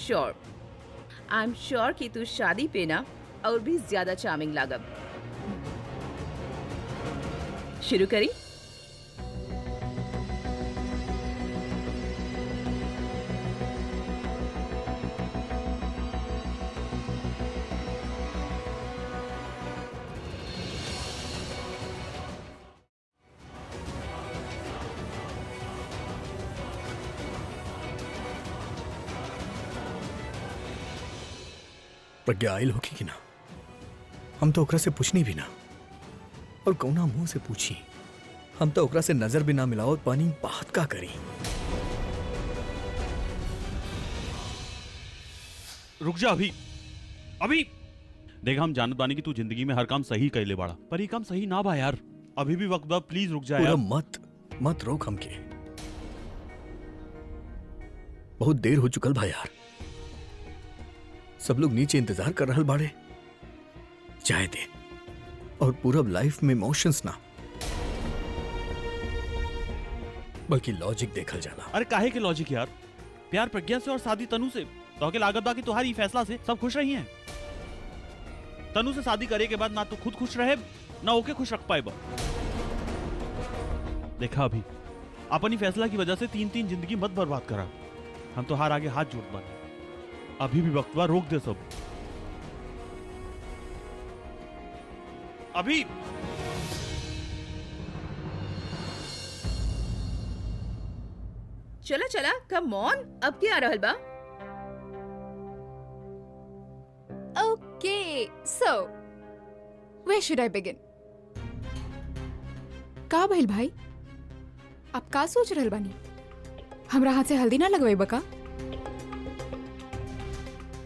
श्योर कि तू शादी पे ना और भी ज्यादा चार्मिंग लागब। शुरू करी। प्रज्ञा आयल होगी कि ना? हम तो ओकरा से पूछनी भी ना, और कौना मुंह से पूछी? हम तो ओकरा से नजर भी ना मिलावत पानी, बात का करी? रुक जा अभी। देख, हम जानत बानी कि तू जिंदगी में हर काम सही कैले बाड़ा, पर ये काम सही ना बा यार। अभी भी वक्त बा, प्लीज रुक जा यार। मत रोक हमके। बहुत देर हो चुकल बा यार। सब लोग नीचे इंतजार कर रहल बाड़े। चाहे दे, और पूरा लाइफ में इमोशंस ना, बल्कि लॉजिक देखल जाला। अरे काहे के लॉजिक यार? प्यार प्रज्ञा से और शादी तनु से। तो के लागत बा कि तुम्हारी फैसला से सब खुश रही हैं। तनु से शादी करे के बाद ना तो खुद खुश रहे, ना ओके खुश रख पाए बा। देखा अभी, अपनी फैसला की वजह से 3-3 जिंदगी मत बर्बाद करा। हम तो हार आगे हाथ जोड़ बानी। अभी भी वक्त बा, रोक दे सब। अभी चला चला, कम ऑन, अब क्या आ रहल बा? Okay, so where should I begin? का भइल भाई? आप का सोच रहल बानी? हमरा हाथ से हल्दी ना लगवाई बका?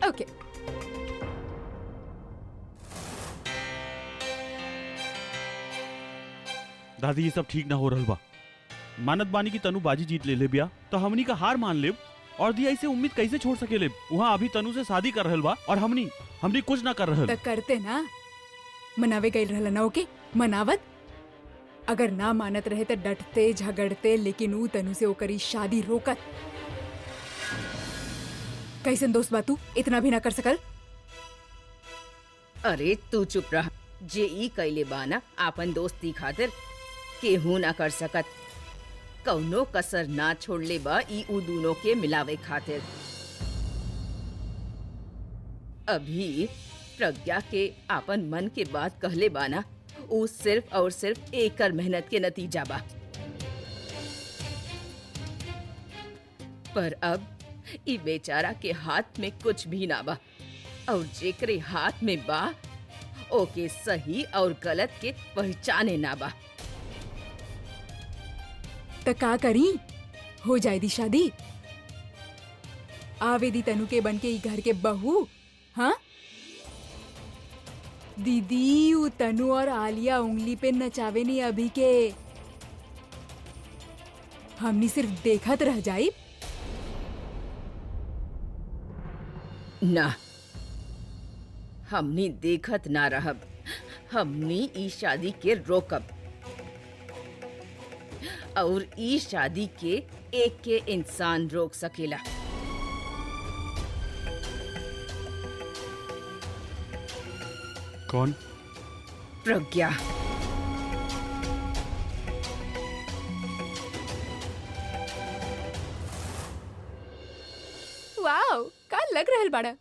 Okay. दादी ये सब ठीक ना हो रहल बा। मानत बानी की तनु बाजी जीत ले बिया तो हमनी का हार मान ले और दिया इसे उम्मीद कैसे छोड़ सकेले। वहाँ अभी तनु से शादी कर रहल बा और हमनी कुछ ना कर रहल। त करते ना, मनावे गई रहल ना। ओके मनावत, अगर ना मानत रहे तो डटते झगड़ते, लेकिन ऊ तनु से ओकरी शादी रोकत। कैसन दोस्त बा तू, इतना भी ना कर सकल? अरे तू चुप रह। जे ई कैले बाना आपन दोस्ती खातिर केहू ना कर सकत। कौनो कसर ना छोड़ले बा ई उ दोनों के मिलावे खातिर। अभी प्रज्ञा के आपन मन के बात कहले बाना, उ सिर्फ और सिर्फ एकर मेहनत के नतीजा बा। पर अब ई बेचारा के हाथ में कुछ भी ना बा, और जेकरे हाथ में बा ओके सही और गलत के पहचाने ना बा। त का करी, हो जाए दी शादी। आवे दी तनु के बन के ई घर के बहू। हाँ दीदी, उ तनु और आलिया उंगली पे नचावे नहीं अभी के, हमनी सिर्फ देखत रह जाई। ना, हमनी देखत ना रहब। हमनी ई शादी के रोकब, और ई शादी के एक के इंसान रोक सकेला। कौन? प्रज्ञा। वाओ, का लग रहल बाड़ा।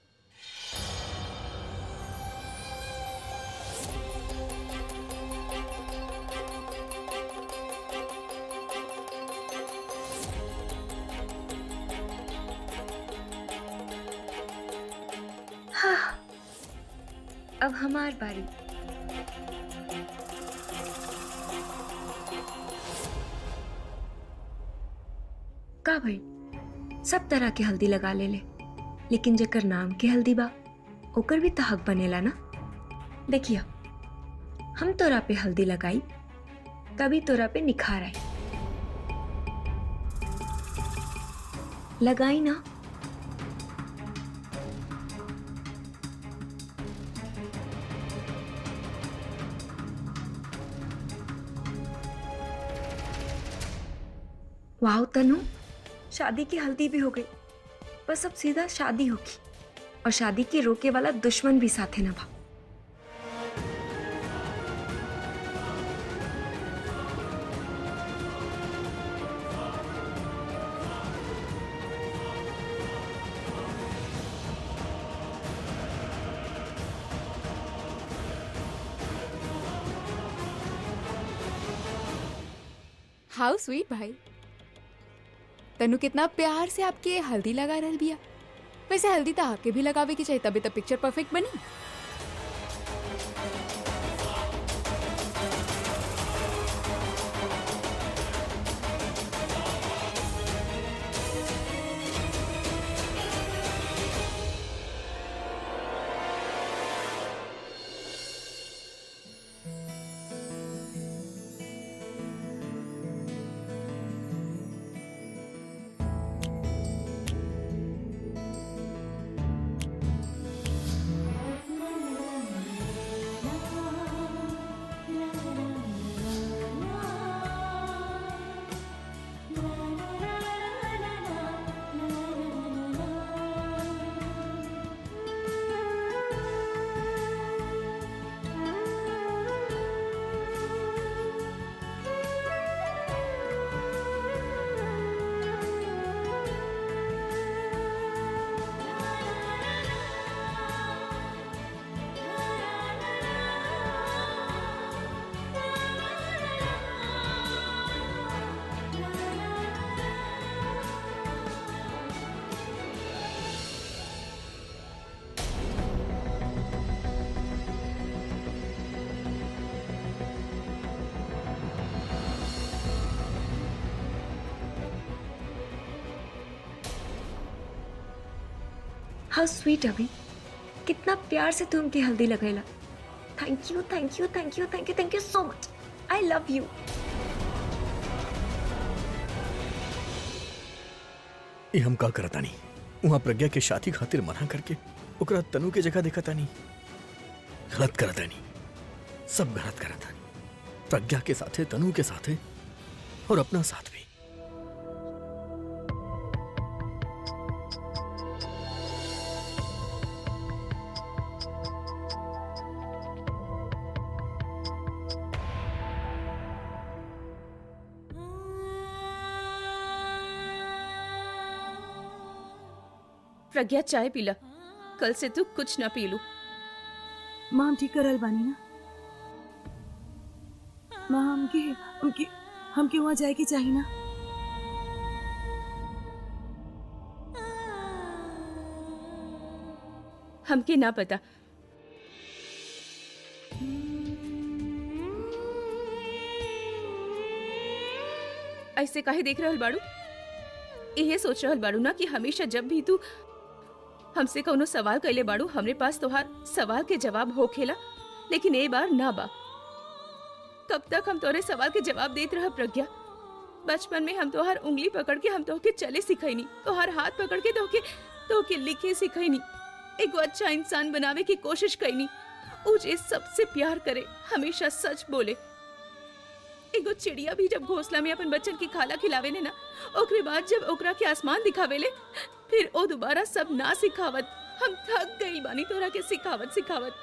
हाँ, अब हमार बारी। का भाई, सब तरह के हल्दी लगा ले, लेकिन जेकर नाम के हल्दी बा ओकर भी तो हक बनेला ना। देखिए, हम तोरा पे हल्दी लगाई तभी तोरा पे निखार आई। लगाई ना। वाह तनु, शादी की हल्दी भी हो गई। बस अब सीधा शादी होगी, और शादी के रोके वाला दुश्मन भी साथे न भा। हाउ स्वीट भाई। तनु कितना प्यार से आपके हल्दी लगा रहल बिया। वैसे हल्दी तो आपके भी लगावे की चाहिए, तभी तो पिक्चर परफेक्ट बनी। हाउ स्वीट अभी, कितना प्यार से तू हमके हल्दी लगेला। Thank you thank you thank you thank you thank you so much. I love you. ये हम का करता नहीं, वहां प्रज्ञा के शादी खातिर मना करके ओकरा तनु के जगह देखता नहीं। गलत करता नहीं, सब गलत करता नहीं। प्रज्ञा के साथे, तनु के साथे और अपना साथ भी। प्रज्ञा चाय पीला, कल से तू कुछ ना पी लू। माँ हम ठीक करल बानी ना? माँ हमके वहाँ जाए के चाहिए ना? हमके ना पता। ऐसे काहे देख रहल बाड़ू? ये सोच रहल बाड़ू ना कि हमेशा जब भी तू हमसे कौनो सवाल कैले बाड़ू हमरे पास तोहार सवाल के जवाब होखेला, लेकिन ए बार ना बा। कब तक हम तोरे सवाल के जवाब देत रह प्रज्ञा? बचपन में हम तोहार उंगली पकड़ के हम तोहके चले सिखैनी, तोहार हाथ पकड़ के तोहके लिखे सिखैनी, एगो अच्छा इंसान बनावे की कोशिश कैनी। उ जे सबसे प्यार करे, हमेशा सच बोले। एगो चिड़िया भी जब घोंसला में अपन बच्चन की खाला खिलावेले ना, ओकरे बाद जब ओकरा के आसमान दिखावेले, फिर ओ दोबारा सब ना सिखावत। हम थक गई बानी तोरा के सिखावत।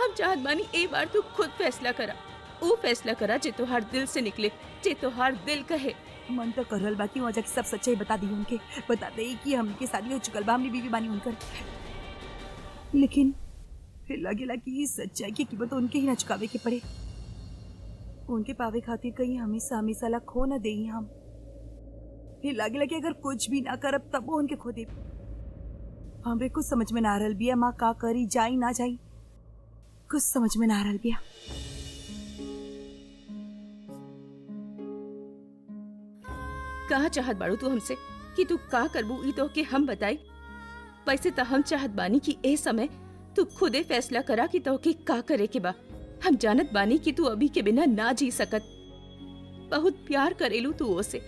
हम चाहत बानी ए बार तू खुद फैसला करा, वो फैसला करा जे तोहार दिल से निकले, जे तोहार दिल कहे। मन तो करल बाकी वहाँ जाके सब सच्चाई बता दी उनके, बता दे कि हमके शादी हो चुकल बा, हमने बीवी बानी उनकर। लेकिन फिर लगेला कि सच्चाई की कीमत उनके ही ना चुकावे के पड़े। उनके पावे खातिर कहीं हमेशा ला खो न दे हम। फिर लगेला कि अगर कुछ भी ना करब तब वो उनके खो दे। हमरे कुछ समझ में ना आ रहल बिया माँ, का करी, जाई ना जाई, कुछ समझ में ना आ रहल बिया। कहा चाहत बाड़ू तू हमसे कि तू का करबू ई तो के हम बताई? वैसे तो हम चाहत बानी कि ए समय तू खुदे फैसला करा कि तो के का करे के बा। हम जानत बानी कि तू अभी के बिना ना जी सकत, बहुत प्यार करेलू तू ओसे,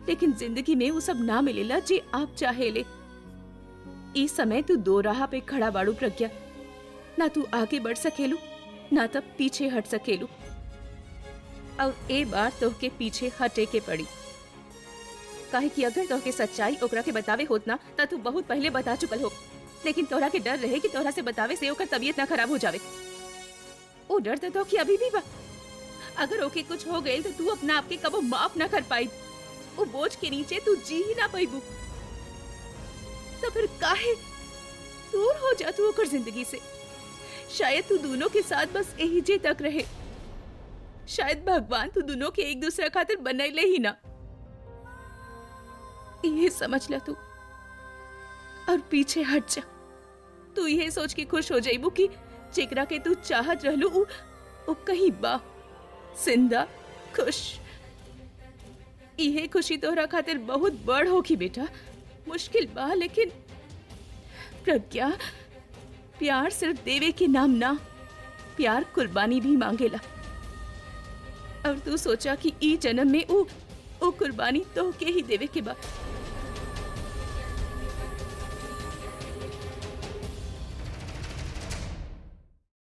लेकिन जिंदगी में वो सब ना मिलेला जे आप चाहेले। इस समय तू दो राह पे खड़ा बाड़ू प्रज्ञा, ना तू आगे बढ़ सकेलू ना तब पीछे हट सकेलू, और ए बार तोहके पीछे हटे के पड़ी। काहे कि अगर तोहके सच्चाई ओकरा के बतावे होत ना त तू बहुत पहले बता चुकल हो, लेकिन तोहरा के डर रहे कि तोहरा से बतावे से ओकर तबीयत ना खराब हो जावे। ओ डर तो कि अभी भी बा, अगर ओके कुछ हो गए तो तू अपना आपके कबो माफ ना कर पाई, वो बोझ के नीचे तू जी ही ना पाईबू। तो फिर काहे दूर हो जा तू ओकर जिंदगी से। शायद तू दोनों के साथ बस यही जे तक रहे, शायद भगवान तू दोनों के एक दूसरे खातिर बनैले ही ना। ये समझ ला तू और पीछे हट जा। तू ये सोच के खुश हो जाइबू कि जेकरा के तू चाहत रहलू उ कहीं बा, जिंदा, खुश। इहे खुशी तोहरा खातिर बहुत बड़ होगी बेटा। मुश्किल बा, लेकिन प्रज्ञा, प्यार सिर्फ देवे के नाम ना, प्यार कुर्बानी भी मांगेला। और तू सोचा कि ई जन्म में ओ कुर्बानी तो के ही देवे के बा।